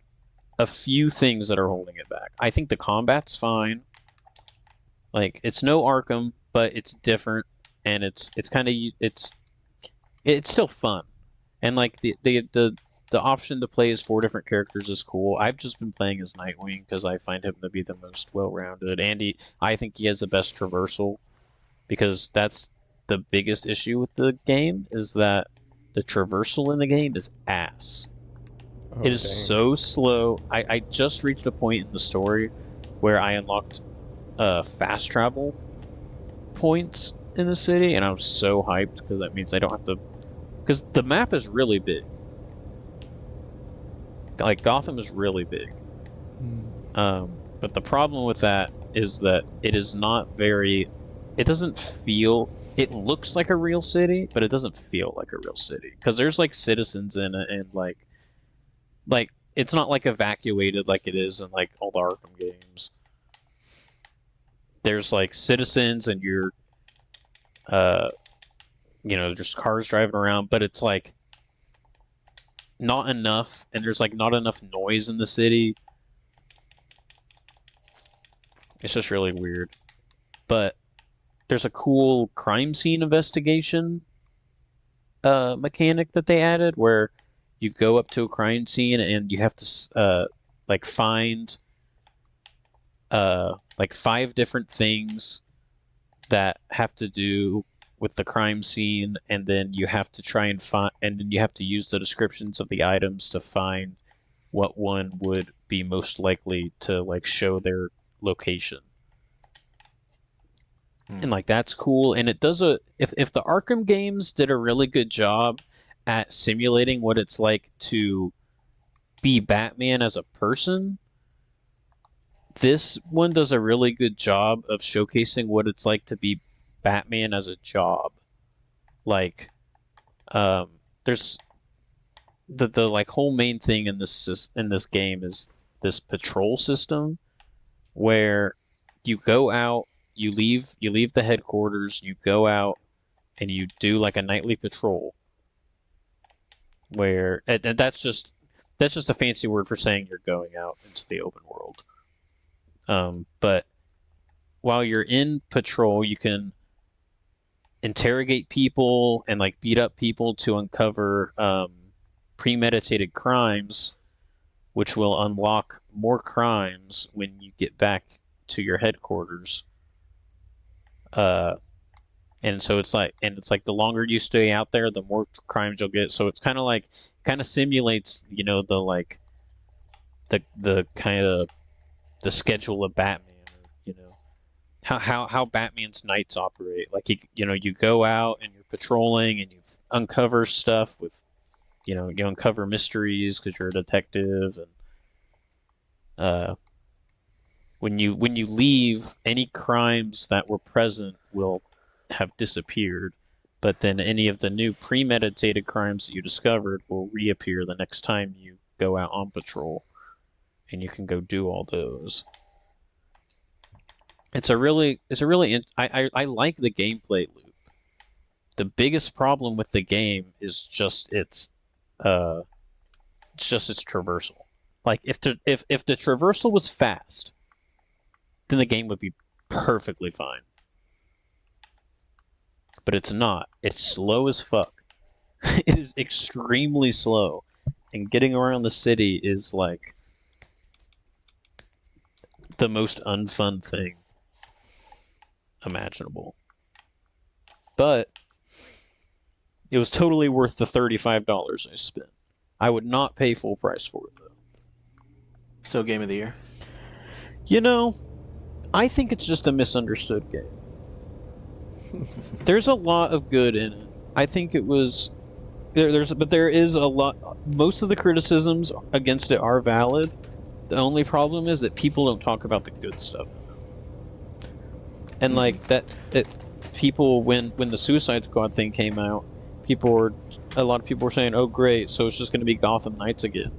a few things that are holding it back. I think the combat's fine. Like it's no Arkham, but it's different and it's kind of it's still fun. And like the option to play as 4 different characters is cool. I've just been playing as Nightwing because I find him to be the most well-rounded. I think he has the best traversal because that's the biggest issue with the game is that the traversal in the game is ass. Oh, It is dang. so slow. I just reached a point in the story where I unlocked fast travel points in the city, and I was so hyped because that means I don't have to. Because the map is really big. Like Gotham is really big. But the problem with that is that it is not very. It doesn't feel. It looks like a real city, but it doesn't feel like a real city because there's like citizens in it and like it's not like evacuated like it is in like all the Arkham games. There's like citizens and you're just cars driving around, but it's like not enough and there's like not enough noise in the city. It's just really weird. But there's a cool crime scene investigation mechanic that they added where you go up to a crime scene and you have to like find like 5 different things that have to do with the crime scene, and then you have to try and find, and then you have to use the descriptions of the items to find what one would be most likely to like show their location. And like that's cool, and it does if the Arkham games did a really good job at simulating what it's like to be Batman as a person, this one does a really good job of showcasing what it's like to be Batman as a job. Like there's the like whole main thing in this game is this patrol system where you go out, you leave the headquarters, you go out and you do like a nightly patrol where and that's just a fancy word for saying you're going out into the open world. But while you're in patrol, you can interrogate people and like beat up people to uncover premeditated crimes, which will unlock more crimes when you get back to your headquarters. Uh, and so it's like the longer you stay out there, the more crimes you'll get. So it's kind of simulates, the like the kind of the schedule of Batman, or, how Batman's nights operate. Like you go out and you're patrolling and you uncover stuff with, you uncover mysteries because you're a detective, and uh, when you leave, any crimes that were present will have disappeared, but then any of the new premeditated crimes that you discovered will reappear the next time you go out on patrol, and you can go do all those. I like the gameplay loop. The biggest problem with the game is just its traversal. Like if the traversal was fast, then the game would be perfectly fine. But it's not. It's slow as fuck. It is extremely slow, and getting around the city is like the most unfun thing imaginable. But it was totally worth the $35 I spent. I would not pay full price for it though. So game of the year. You know, I think it's just a misunderstood game. There's a lot of good in it. I think it was but there is a lot. Most of the criticisms against it are valid. The only problem is that people don't talk about the good stuff. And like that people when the Suicide Squad thing came out, a lot of people were saying, "Oh great, so it's just going to be Gotham Knights again."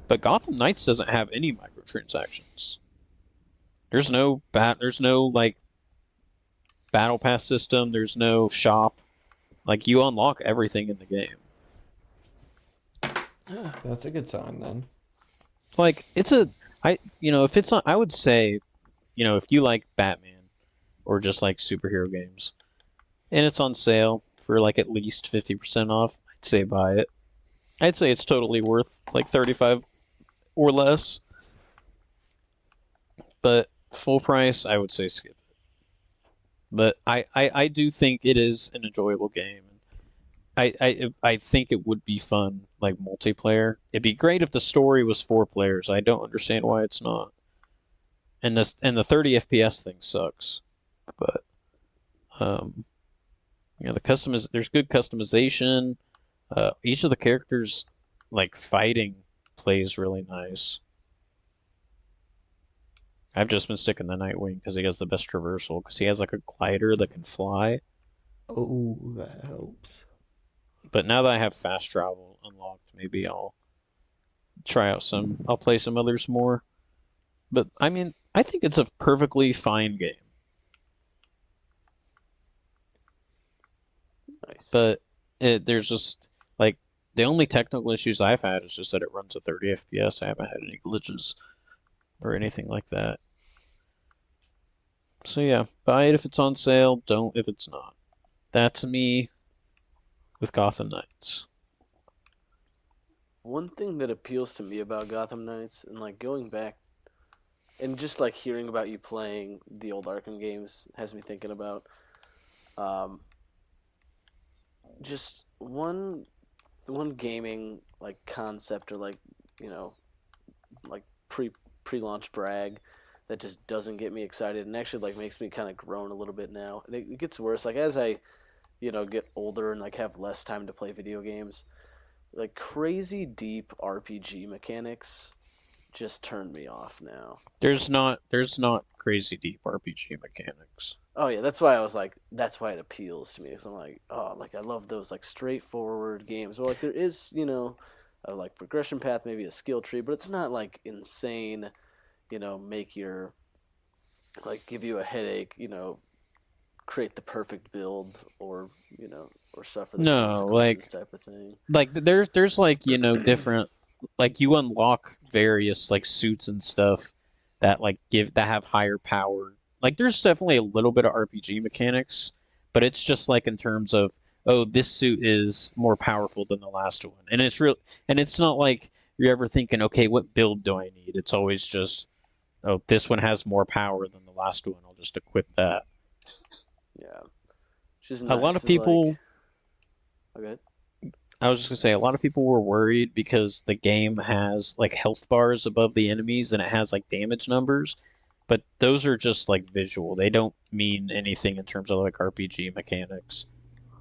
But Gotham Knights doesn't have any microtransactions. There's no like battle pass system, there's no shop. Like you unlock everything in the game. That's a good sign then. Like if it's not, I would say, if you like Batman or just like superhero games and it's on sale for like at least 50% off, I'd say buy it. I'd say it's totally worth like 35 or less. But full price, I would say skip it. But I do think it is an enjoyable game. I think it would be fun, like multiplayer. It'd be great if the story was 4 players. I don't understand why it's not. And the 30 FPS thing sucks. But there's good customization. Each of the characters, like fighting, plays really nice. I've just been sticking the Nightwing because he has the best traversal. Because he has like a glider that can fly. Oh, that helps. But now that I have fast travel unlocked, maybe I'll try out some. I'll play some others more. But I mean, I think it's a perfectly fine game. Nice. But there's just like the only technical issues I've had is just that it runs at 30 FPS. I haven't had any glitches or anything like that. So yeah, buy it if it's on sale. Don't if it's not. That's me with Gotham Knights. One thing that appeals to me about Gotham Knights, and like going back and just like hearing about you playing the old Arkham games, has me thinking about just one gaming like concept, or like, like pre-launch brag that just doesn't get me excited, and actually like makes me kind of groan a little bit now. And it gets worse like as I get older and like have less time to play video games. Like crazy deep RPG mechanics just turned me off now. There's not crazy deep RPG mechanics. Oh yeah, that's why it appeals to me. Because I'm like, oh, like I love those like straightforward games. Or like there is, a like progression path, maybe a skill tree, but it's not like insane, make your like give you a headache, create the perfect build, or or suffer the No, consequences type of thing. like there's like different, like you unlock various like suits and stuff that have higher power. Like there's definitely a little bit of RPG mechanics, but it's just like in terms of, oh, this suit is more powerful than the last one, and it's real, and it's not like you're ever thinking, okay, what build do I need? It's always just, oh, this one has more power than the last one. I'll just equip that. Yeah, which is A lot nice. of Is like, people, okay, I was just gonna say, a lot of people were worried because the game has like health bars above the enemies and it has like damage numbers, but those are just like visual. They don't mean anything in terms of like RPG mechanics.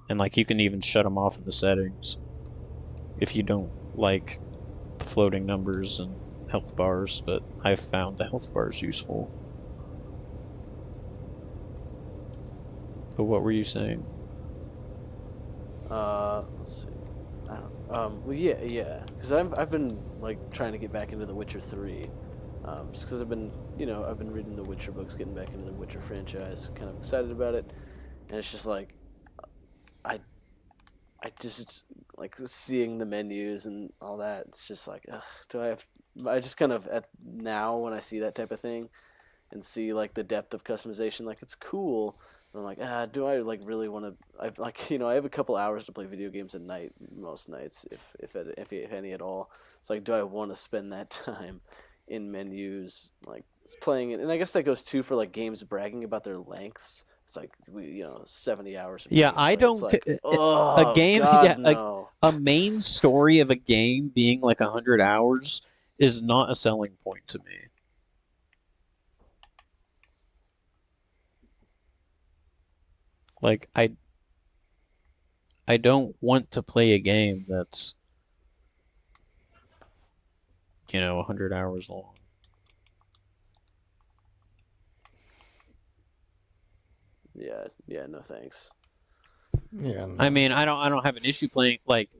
And like you can even shut them off in the settings if you don't like the floating numbers and health bars, but I've found the health bars useful. But what were you saying? let's see. I don't. Well, yeah. Because I've been like trying to get back into The Witcher 3. Just because I've been reading the Witcher books, getting back into the Witcher franchise, kind of excited about it, and it's just like, I, I just like seeing the menus and all that. It's just like, ugh, do I have? I just kind of at now when I see that type of thing, and see like the depth of customization, like it's cool. I'm like, do I like really want to? I like I have a couple hours to play video games at night most nights, if any at all. It's like, do I want to spend that time in menus like playing it? And I guess that goes too for like games bragging about their lengths. It's like 70 hours of Yeah, I gameplay. It's don't. like, A oh game, yeah, God, no. a main story of a game being like 100 hours is not a selling point to me. Like I don't want to play a game that's 100 hours long. Yeah, no thanks. Yeah, no. I mean, I don't have an issue playing like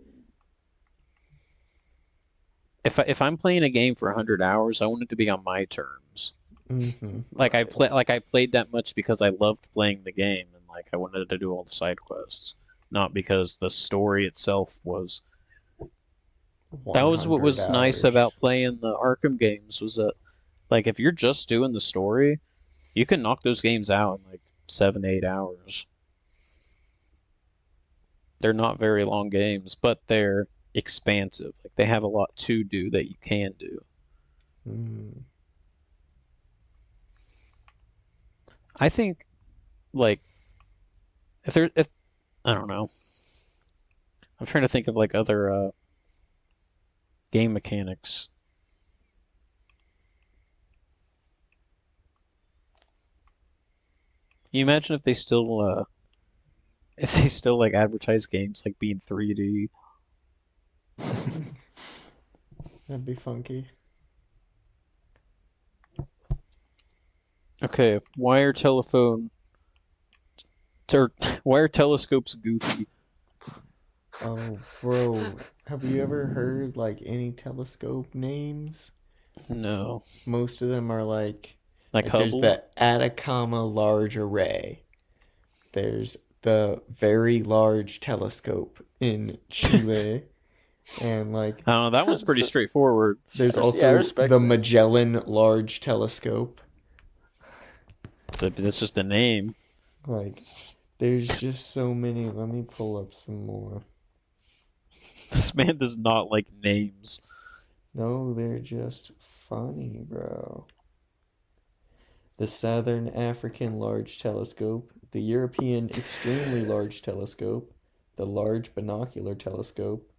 if I'm playing a game for 100 hours, I want it to be on my terms. Mm-hmm. Right. I played that much because I loved playing the game and like I wanted to do all the side quests, not because the story itself was. That was what 100 was nice hours. about playing the Arkham games was that like if you're just doing the story, you can knock those games out in like 7, 8 hours. They're not very long games, but they're expansive. Like they have a lot to do that you can do. Mm. I think like if I don't know. I'm trying to think of like other game mechanics. Can you imagine if they still like advertise games like being 3D? That'd be funky. Okay, wire telephone or wire telescope's goofy. Oh, bro, have you ever heard like any telescope names? No, Most of them are like like there's Hubble. the Atacama Large Array. There's the Very Large Telescope in Chile, and like I don't know. That one's pretty straightforward. there's I also respect the that. Magellan Large Telescope. That's just a name. Like, there's just so many. Let me pull up some more. This man does not like names. No, they're just funny, bro. The Southern African Large Telescope, the European Extremely Large Telescope, the Large Binocular Telescope,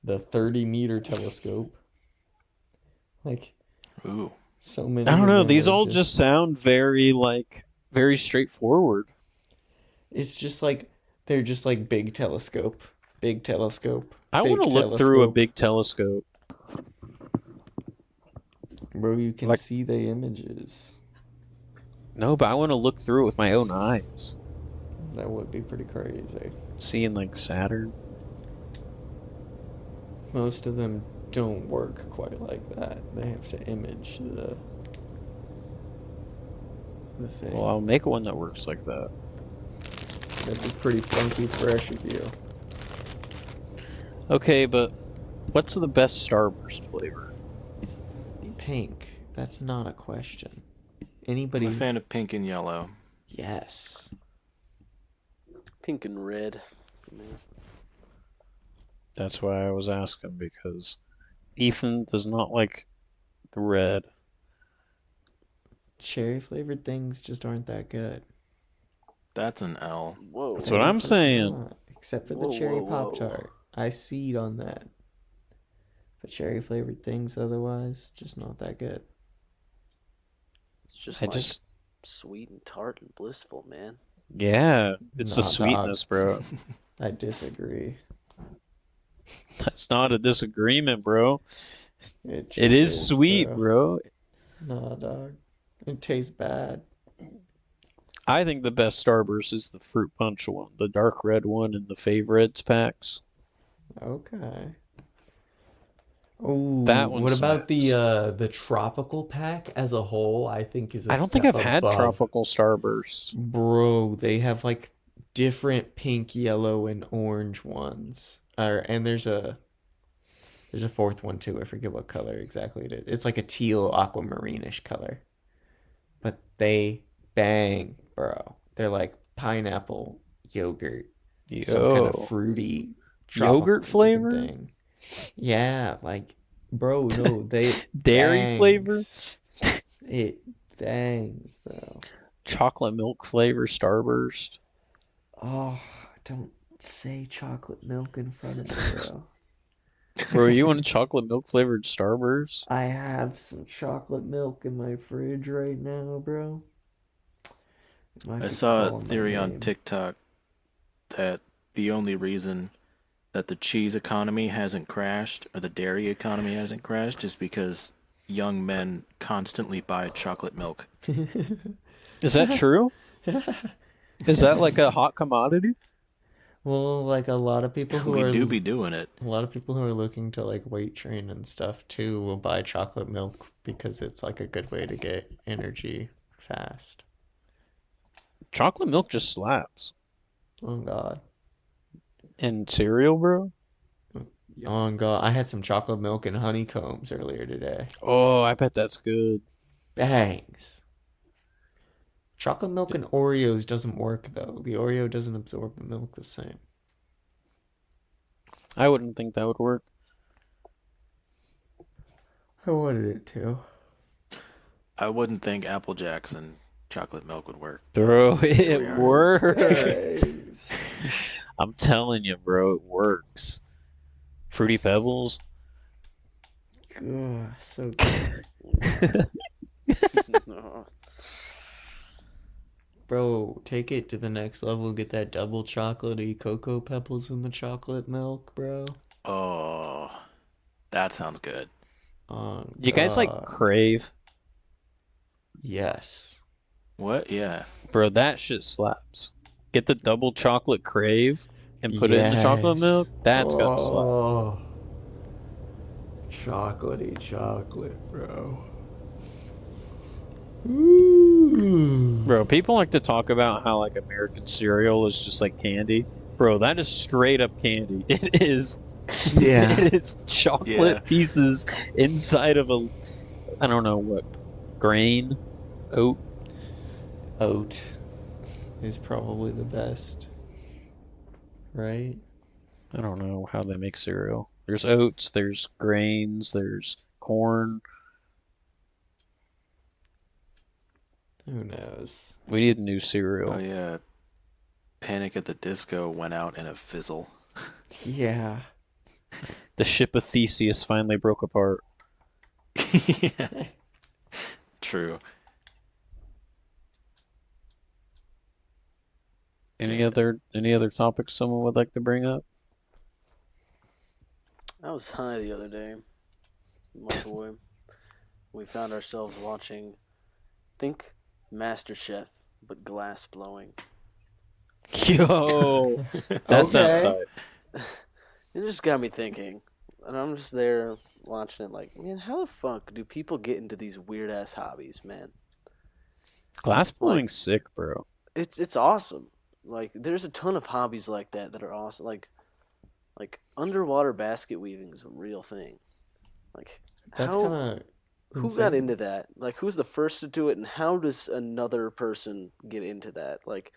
the 30-meter telescope. Like, Ooh. so many I don't of know. them These are all just sound very straightforward. it's just like, they're just like big telescope, big telescope, I want big to look through a telescope. big telescope. Bro, you can Like see the images. no, but I want to look through it with my own eyes, That would be pretty crazy. seeing like Saturn. Most of them don't work quite like that. They have to image the thing. Well, I'll make one that works like that. That'd be pretty funky fresh of you. Okay, but what's the best Starburst flavor? Pink. That's not a question. I'm Anybody? a fan of pink and yellow. Yes. Pink and red. Man. That's why I was asking, because Ethan does not like the red. Cherry flavored things just aren't that good. That's an L. Whoa. That's what They're I'm just saying. not. Except for the Whoa, cherry whoa, Pop whoa. Tart. I seed on that. But cherry flavored things otherwise, just not that good. It's just I like just, sweet and tart and blissful, man. yeah, it's the Nah, dog. sweetness, bro. I disagree. That's not a disagreement, bro. It It just is is, sweet, bro. bro. Nah, dog. It tastes bad. I think the best Starburst is the fruit punch one, the dark red one in the favorites packs. Okay. Oh, That one what about slaps. the tropical pack as a whole? I think is a I don't think step I've had above. tropical Starburst. Bro, they have like different pink, yellow, and orange ones. And there's a fourth one too. I forget what color exactly it is. It's like a teal aquamarine-ish color. But they bang, bro. They're like pineapple, yogurt, some kind of Yo, fruity, yogurt tropical looking flavor, thing. Yeah, like, bro, no, they dairy flavor, bangs. It bangs, bro. chocolate milk flavor Starburst. Oh, don't say chocolate milk in front of me, bro. Bro, you want a chocolate milk flavored Starburst? I have some chocolate milk in my fridge right now, bro. You might I be saw a calling my theory on name. TikTok that the only reason that the cheese economy hasn't crashed or the dairy economy hasn't crashed is because young men constantly buy chocolate milk. Is that true? Is that like a hot commodity? Well, like We do be doing it. a lot of people who are looking to like weight train and stuff too will buy chocolate milk because it's like a good way to get energy fast. Chocolate milk just slaps. Oh God. And cereal, bro? Oh God. I had some chocolate milk and honeycombs earlier today. Oh, I bet that's good. Bangs. Chocolate milk and Oreos doesn't work though. The Oreo doesn't absorb the milk the same. I wouldn't think that would work. I wanted it to. I wouldn't think Apple Jacks and chocolate milk would work. Bro, Here we it are. works. I'm telling you, bro, it works. Fruity Pebbles. Ugh, so good. Bro, take it to the next level. Get that double chocolatey Cocoa Pebbles in the chocolate milk, bro. Oh, that sounds good. Oh, You guys like God. Crave? Yes. What? Yeah. Bro, that shit slaps. Get the double chocolate Crave and put it in the chocolate milk. Yes. That's gotta slap. Oh, chocolatey chocolate, bro. Bro, people like to talk about how like American cereal is just like candy. Bro, that is straight up candy. It is. Yeah. It is chocolate Yeah. pieces inside of a, I don't know what, grain, oat. Oat is probably the best, right? I don't know how they make cereal. There's oats, there's grains, there's corn. Who knows? We need a new Oh cereal. yeah. Panic at the Disco went out in a fizzle. Yeah. The ship of Theseus finally broke apart. Yeah. True. Any other topics someone would like to bring up? I was high the other day, my boy. We found ourselves watching, think MasterChef, but glass blowing. Yo, that sounds Okay. hype. It just got me thinking, and I'm just there watching it like, man, how the fuck do people get into these weird ass hobbies, man? Glass blowing's sick, bro. It's awesome. Like, there's a ton of hobbies like that that are awesome. Like underwater basket weaving is a real thing. Like, That's how, kind of who got into that? Like, who's the first to do it, and how does another person get into that? Like,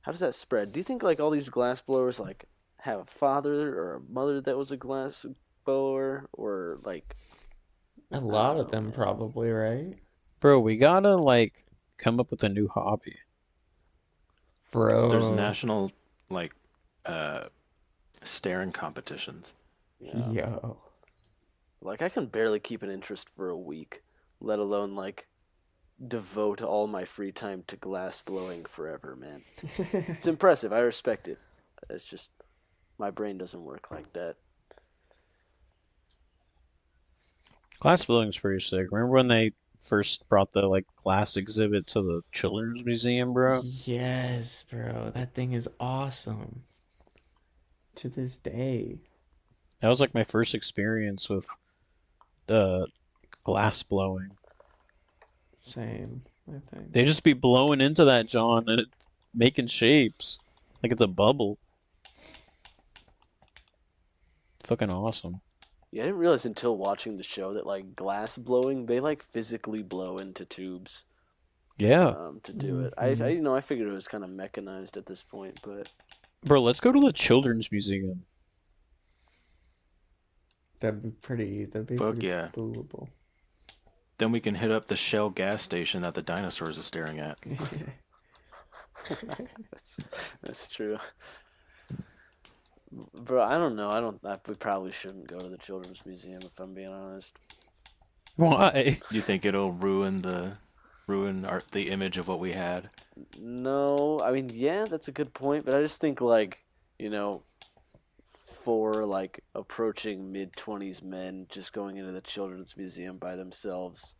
how does that spread? Do you think like all these glass blowers like have a father or a mother that was a glass blower, or like A I don't lot of know, them man. probably, right? Bro, we gotta like come up with a new hobby. There's Bro. national like uh staring competitions. Yeah, Yo. like I can barely keep an interest for a week, let alone like devote all my free time to glass blowing forever, man. It's impressive. I respect it. It's just my brain doesn't work like that. Glass blowing's pretty sick. Remember when they first brought the like glass exhibit to the children's museum, bro? Yes, bro. That thing is awesome. To this day. That was like my first experience with uh glass blowing. Same, I think. They just be blowing into that John and it's making shapes like it's a bubble. Fucking awesome. Yeah, I didn't realize until watching the show that like glass blowing, they like physically blow into tubes Yeah. to do it. Mhm. I figured it was kind of mechanized at this point, but Bro, let's go to the children's museum. That'd be Fuck pretty yeah. doable. Then we can hit up the Shell gas station that the dinosaurs are staring at. that's that's true. Bro, I don't know. We probably shouldn't go to the children's museum if I'm being honest. Why? You think it'll the image of what we had? No, I mean, yeah, that's a good point, but I just think like, for like approaching mid-20s men just going into the children's museum by themselves.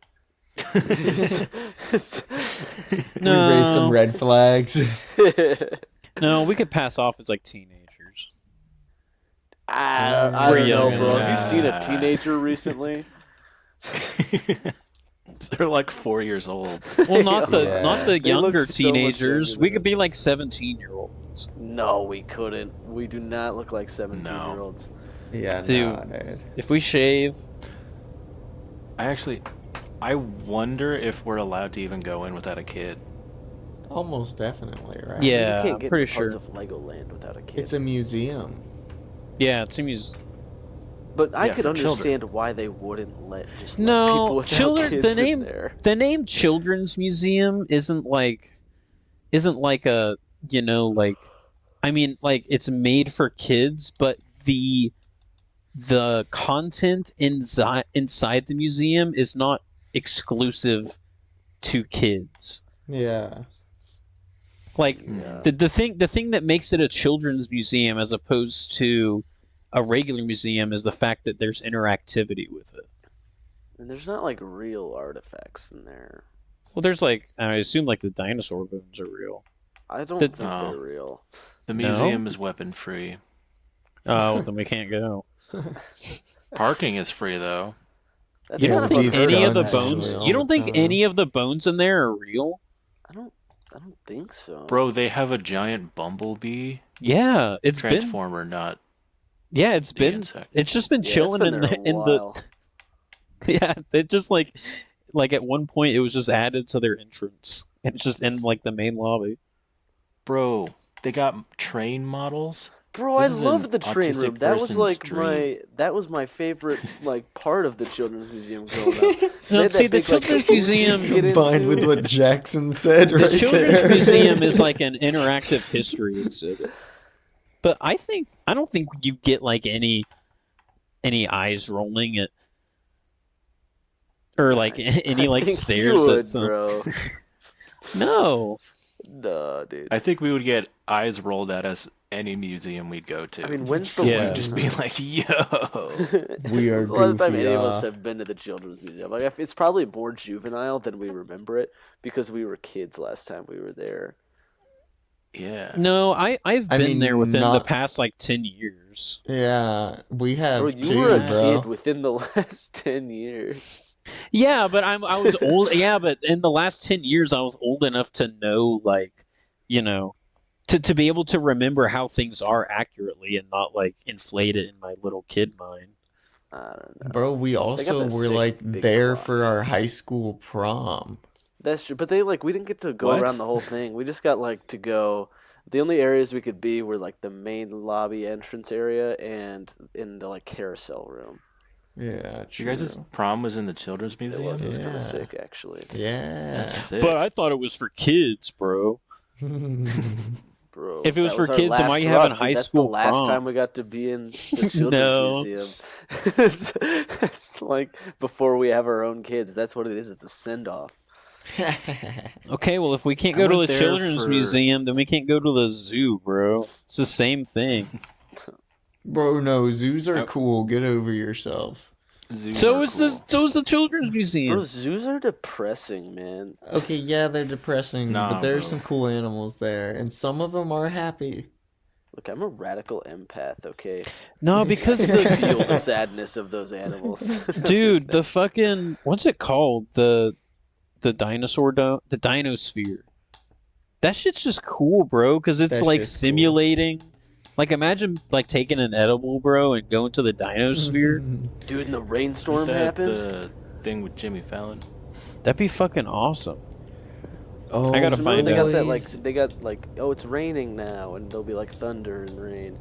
It's- We raised some No. red flags. No, we could pass off as like teenagers. I We're don't know, young bro. Have you enough. seen a teenager recently? They're like 4 years old. Well, not the Yeah. not the They look younger so much teenagers. younger We than could be us. like 17-year-olds. No, we couldn't. We do not look like 17-year-olds. Yeah, Dude. no, dude. If we shave, I wonder if we're allowed to even go in without a kid. Almost definitely, right? Yeah, you can't I'm get pretty into parts sure. of Legoland without a kid. It's a museum. Yeah, it seems. But I Yeah, could for children. understand why they wouldn't let just let No, people without children. kids in there. The name Children's Museum isn't like a like. I mean, like it's made for kids, but the content inside the museum is not exclusive to kids. Yeah. Like Yeah. the thing that makes it a children's museum as opposed to a regular museum is the fact that there's interactivity with it. And there's not like real artifacts in there. Well, there's like I assume like the dinosaur bones are real. I don't The- think No. they're real. The No? museum is weapon free. Oh, then we can't go. Parking is free though. That's You Yeah, don't kind but think these unheard any of of, the guns bones? actually You all don't the think time. any of the bones in there are real? I don't think so. Bro, they have a giant bumblebee Yeah, it's been. transformer, not Yeah, it's the been. insect. It's just been Yeah, it's chilling been in there the a in while. the. Yeah, it just like at one point it was just added to their entrance and it's just in like the main lobby. Bro, they got train models. Bro, I This is loved an the train autistic room. That was person's like dream. that was my favorite like part of the children's museum growing up. So they No, had see, that the big, like, children's caboose you museum- could get Combined into. with what Jackson said The right children's there. museum is like an interactive history exhibit. But I don't think you get like any eyes rolling at or like any I like think stares you at would, some. bro. No. Nah, dude. I think we would get eyes rolled at us any museum we'd go to. I mean, when's the Yeah. last Just time? be like, yo. We are When's the last time goofy, any of us yeah. have been to the children's museum? Like, it's probably more juvenile than we remember it because we were kids last time we were there. Yeah. No, I've I been mean, there within the not- past like 10 years. Yeah, we have Bro, you two, were a bro. kid within the last 10 years. Yeah, but I was old. Yeah, but in the last 10 years I was old enough to know like, to be able to remember how things are accurately and not like inflate it in my little kid mind. I don't know. Bro, we also that were sick like big there clock. for our high school prom. That's true, but we didn't get to go What? around the whole thing. We just got like to go The only areas we could be were like the main lobby entrance area and in the like carousel room. Yeah, Your guys' true. prom was in the Children's It was. Museum? It was kind Yeah. of sick, actually. That's Yeah. sick. But I thought it was for kids, bro. Bro, If it was that for our kids, am I last having rough. high That's the school last time prom? we got to be in the children's No. museum. It's like before we have our own kids. That's what it is. It's a send off. Okay, well, if we can't I go to went the there children's for museum, then we can't go to the zoo, bro. It's the same thing. Bro, no, zoos are I- cool. Get over yourself. zoos So are is cool. the children's Bro, museum. zoos are depressing, man. Okay, yeah, they're depressing, but Nah, there's bro. some cool animals there, and some of them are happy. Look, I'm a radical empath, okay? No, because I the feel the sadness of those animals. dude, the fucking what's it called? The dinosaur the dinosphere. That shit's just cool, bro, because it's That like shit's cool. simulating. Like, imagine like taking an edible, bro, and going to the dinosphere. Dude, and the rainstorm Isn't that happened. the thing with Jimmy Fallon? That'd be fucking awesome. Oh, I gotta Remember find they out. got that like please. they got like it's raining now, and there'll be like thunder and rain.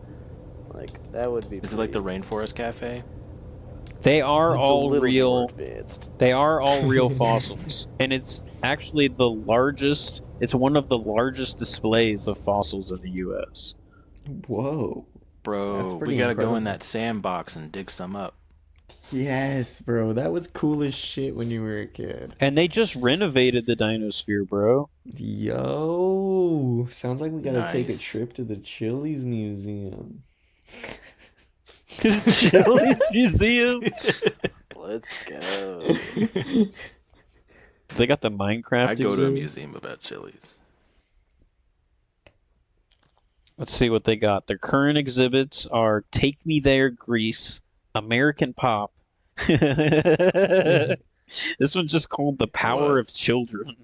Like that would be. Is it like the Rainforest Cafe? They are It's a all little more real. advanced. They are all real fossils, and it's actually the largest. It's one of the largest displays of fossils in the U.S. Whoa. That's Bro, pretty we gotta go in incredible. that sandbox and dig some up. Yes, bro. That was cool as shit when you were a kid. And they just renovated the dinosphere, bro. Yo, sounds like we gotta take a Nice. trip to the Chili's Museum. Chili's Museum. Let's go. They got the Minecraft. I'd go to a exhibit. museum about chilies. Let's see what they got. Their current exhibits are Take Me There, Grease, American Pop. This one's just called The Power What? of Children.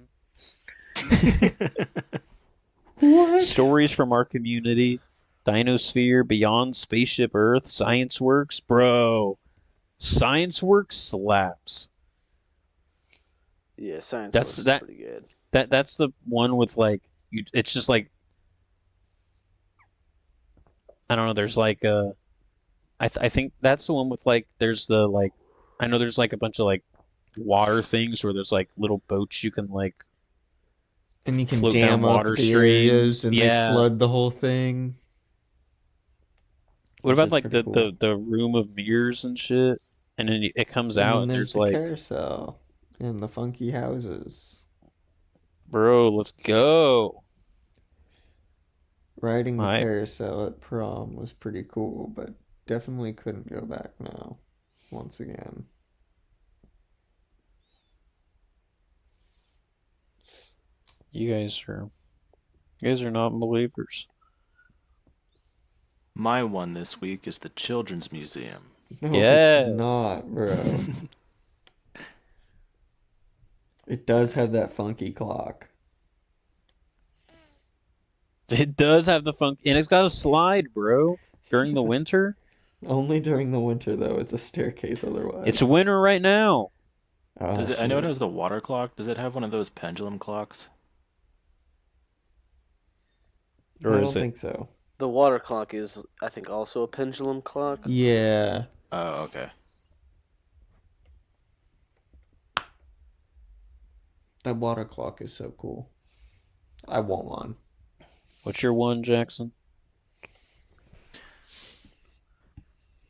What? Stories from Our Community, Dinosphere, Beyond Spaceship Earth, Science Works. Bro, Science Works slaps. Yeah, science That's- works is that- pretty good. That's the one with like you. It's just like I don't know. There's like I think that's the one with like there's the like I know there's like a bunch of like water things where there's like little boats you can like And you can float down dam up water the areas streams. and Yeah. they flood the whole thing. What That about shit's like pretty cool. the room of mirrors and shit? And then it comes And out then and there's there's the like, carousel and the funky houses. bro, let's go. Riding the Alright. carousel at prom was pretty cool, but definitely couldn't go back now. Once again. You guys are not believers. My one this week is the Children's Museum. No, Yes. it's not, bro. It does have that funky clock. It does have the funk, and it's got a slide, bro. During the winter, Only during the winter, though. It's a staircase otherwise. it's winter right now. Oh, Does it? I know it shit. has the water clock. Does it have one of those pendulum clocks? I Or don't is it? think so. The water clock is, I think, also a pendulum clock. Yeah. Oh, okay. That water clock is so cool. I want one. What's your one, Jackson?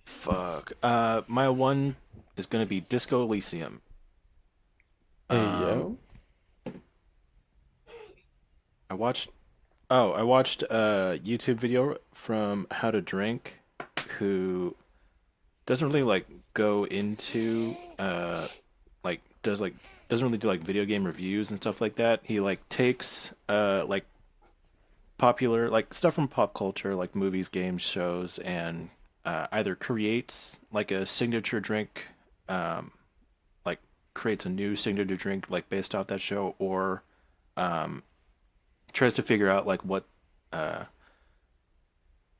Fuck. My one is gonna be Disco Elysium. Hey, Um, yo. I watched a YouTube video from How to Drink, who doesn't really like go into like doesn't really do like video game reviews and stuff like that. He like takes like popular like stuff from pop culture, like movies, games, shows, and either creates like a signature drink, like creates a new signature drink like based off that show, or tries to figure out like what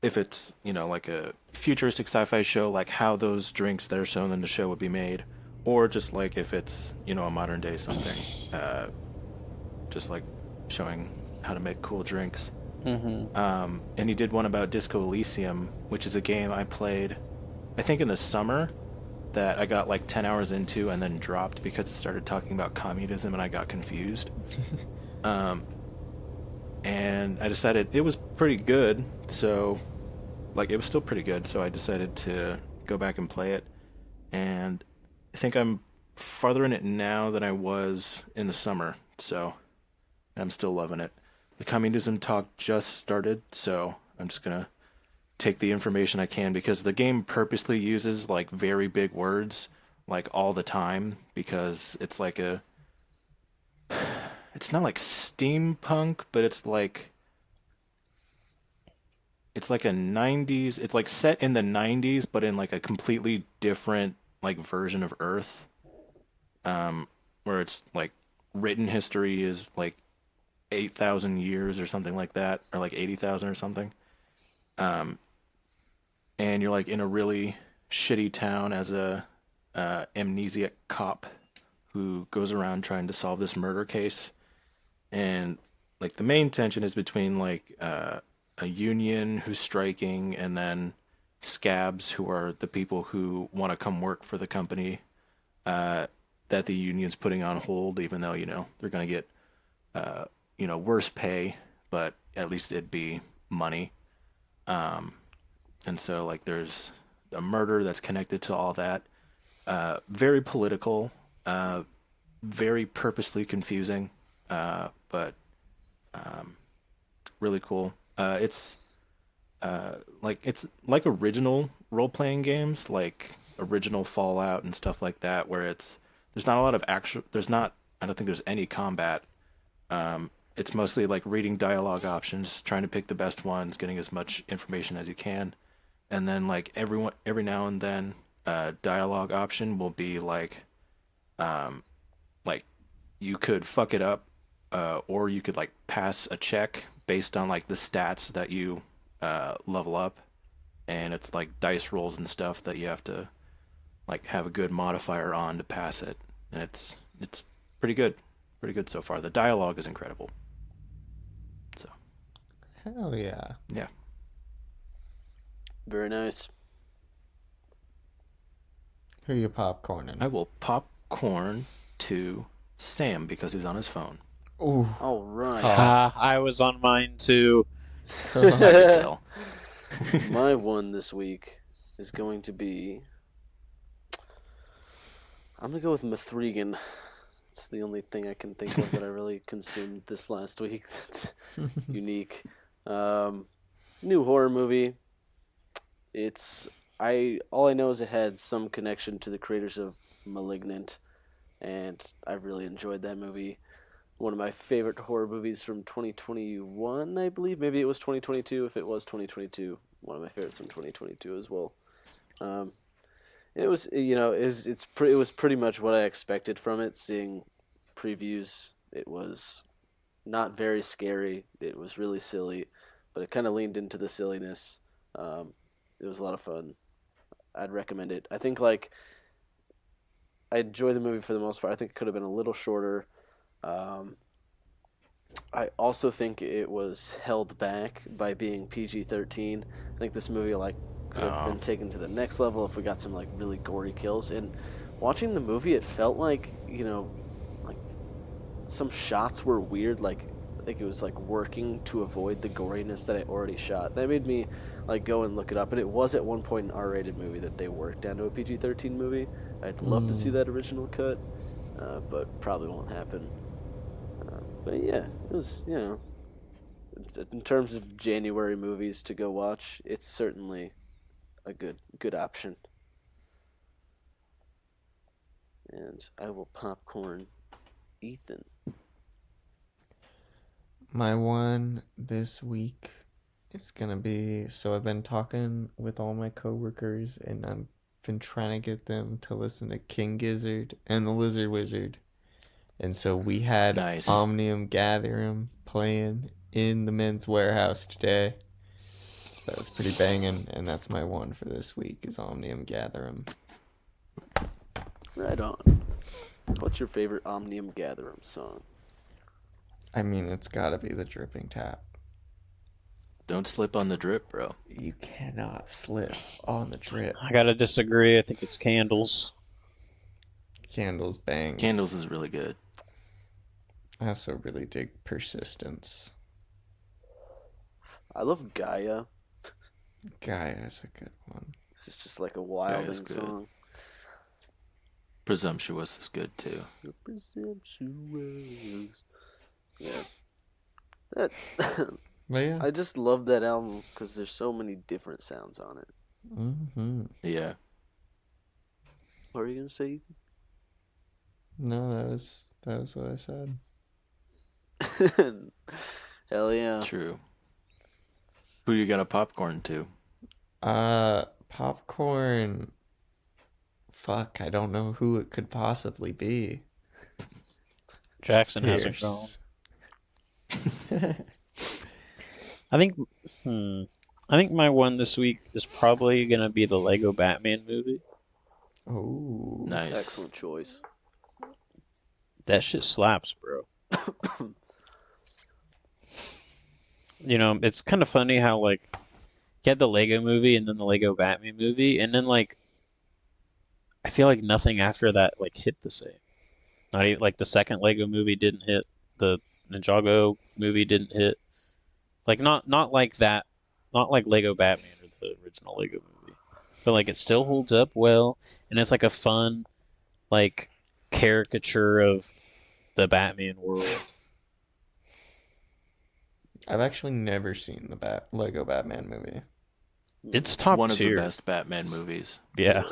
if it's like a futuristic sci-fi show, like how those drinks that are shown in the show would be made, or just like if it's a modern day something, just like showing how to make cool drinks. Mm-hmm. And he did one about Disco Elysium, which is a game I played, I think in the summer, that I got like 10 hours into and then dropped because it started talking about communism and I got confused. And I decided it was pretty good, so like it was still pretty good, so I decided to go back and play it. And I think I'm farther in it now than I was in the summer, so I'm still loving it. The communism talk just started, so I'm just gonna take the information I can because the game purposely uses like very big words like all the time because it's not like steampunk, but it's like a 90s, it's like set in the 90s but in like a completely different like version of Earth, where it's like written history is like 8,000 years or something like that, or like 80,000 or something. And you're like in a really shitty town as a amnesiac cop who goes around trying to solve this murder case. And like the main tension is between like a union who's striking and then scabs who are the people who want to come work for the company that the union's putting on hold, even though they're gonna get worse pay, but at least it'd be money. And so like there's a murder that's connected to all that. Very political, very purposely confusing, but really cool. It's like original role playing games, like original Fallout and stuff like that, where there's not a lot of actual. There's not. I don't think there's any combat. It's mostly like reading dialogue options, trying to pick the best ones, getting as much information as you can, and then like every now and then, dialogue option will be like you could fuck it up, or you could like pass a check based on like the stats that you level up, and it's like dice rolls and stuff that you have to like have a good modifier on to pass it, and it's pretty good so far. The dialogue is incredible. So Hell yeah. yeah, Very nice. Who you popcorning? I will popcorn to Sam because he's on his phone. Ooh. All right. I was on mine too. I could tell. My one this week is going to be. I'm gonna go with Mithrigan. It's the only thing I can think of that I really consumed this last week that's unique. New horror movie. All I know is it had some connection to the creators of Malignant, and I really enjoyed that movie. One of my favorite horror movies from 2021, I believe. Maybe it was 2022. If it was 2022, one of my favorites from 2022 as well. It was, it was pretty much what I expected from it. Seeing previews, it was not very scary. It was really silly, but it kind of leaned into the silliness. It was a lot of fun. I'd recommend it. I think I enjoy the movie for the most part. I think it could have been a little shorter. I also think it was held back by being PG-13. I think this movie could have been taken to the next level if we got some really gory kills. And watching the movie, it felt like some shots were weird. Like it was working to avoid the goriness that it already shot. That made me go and look it up. And it was at one point an R-rated movie that they worked down to a PG-13 movie. I'd love to see that original cut, but probably won't happen. But yeah, it was, in terms of January movies to go watch, it's certainly a good option. And I will popcorn Ethan. My one this week is gonna be, so I've been talking with all my coworkers and I've been trying to get them to listen to King Gizzard and the Lizard Wizard. And so we had Nice. Omnium Gatherum playing in the men's warehouse today. So that was pretty banging, and that's my one for this week is Omnium Gatherum. Right on. What's your favorite Omnium Gatherum song? I mean, it's gotta be the Dripping Tap. Don't slip on the drip, bro. You cannot slip on the drip. I gotta disagree. I think it's Candles. Candles bangs. Candles is really good. I also really dig Persistence. I love Gaia. Gaia's a good one. This is just like a Gaia's wilding good. song. Presumptuous is good too. Presumptuous. Yeah. That But yeah. I just love that album because there's so many different sounds on it. Mm-hmm. Yeah. What are you gonna say? No, that was what I said. Hell yeah. True. Who you got a popcorn to? Popcorn. Fuck, I don't know who it could possibly be. Jackson hasn't gone. Pierce. I think. I think my one this week is probably gonna be the Lego Batman movie. Oh, Nice. Excellent choice. That shit slaps, bro. You know, it's kind of funny how like you had the Lego movie and then the Lego Batman movie, and then like I feel like nothing after that like hit the same. Not even like the second Lego movie didn't hit, the Ninjago movie didn't hit. Like not like that, not like Lego Batman or the original Lego movie, but like it still holds up well, and it's like a fun like caricature of the Batman world. I've actually never seen the Lego Batman movie. It's top One of tier. the best Batman movies. Yeah.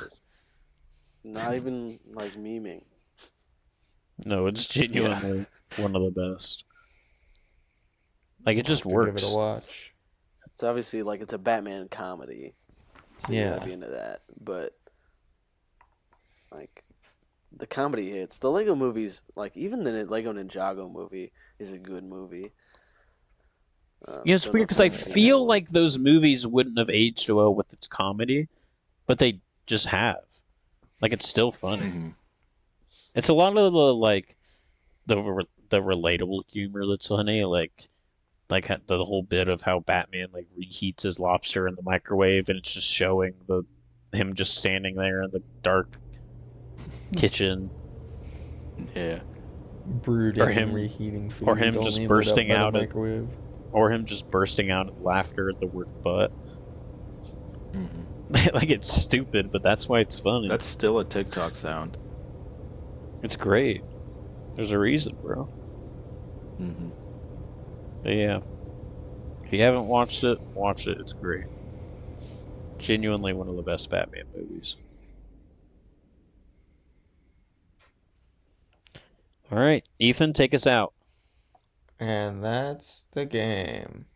Not even like memeing. No, it's genuinely one of the best. Like it just Have to give it works. a watch. It's obviously like it's a Batman comedy, so you Yeah. gotta be into that. But like the comedy hits. The Lego movies, like even the Lego Ninjago movie, is a good movie. Yeah, it's Don't know weird if because I you've seen that feel one. like those movies wouldn't have aged well with its comedy, but they just have. Like it's still funny. Mhm. It's a lot of the like the relatable humor that's funny, like the whole bit of how Batman like reheats his lobster in the microwave, and it's just showing him just standing there in the dark kitchen, Brooding Yeah. Or him- and reheating food. or him only just lit up bursting by the out of- microwave. or him just bursting out in laughter at the word butt. hmm Like it's stupid, but that's why it's funny. That's still a TikTok sound. It's great. There's a reason, bro. hmm But yeah, if you haven't watched it, watch it. It's great. Genuinely one of the best Batman movies. All right, Ethan, take us out. And that's the game.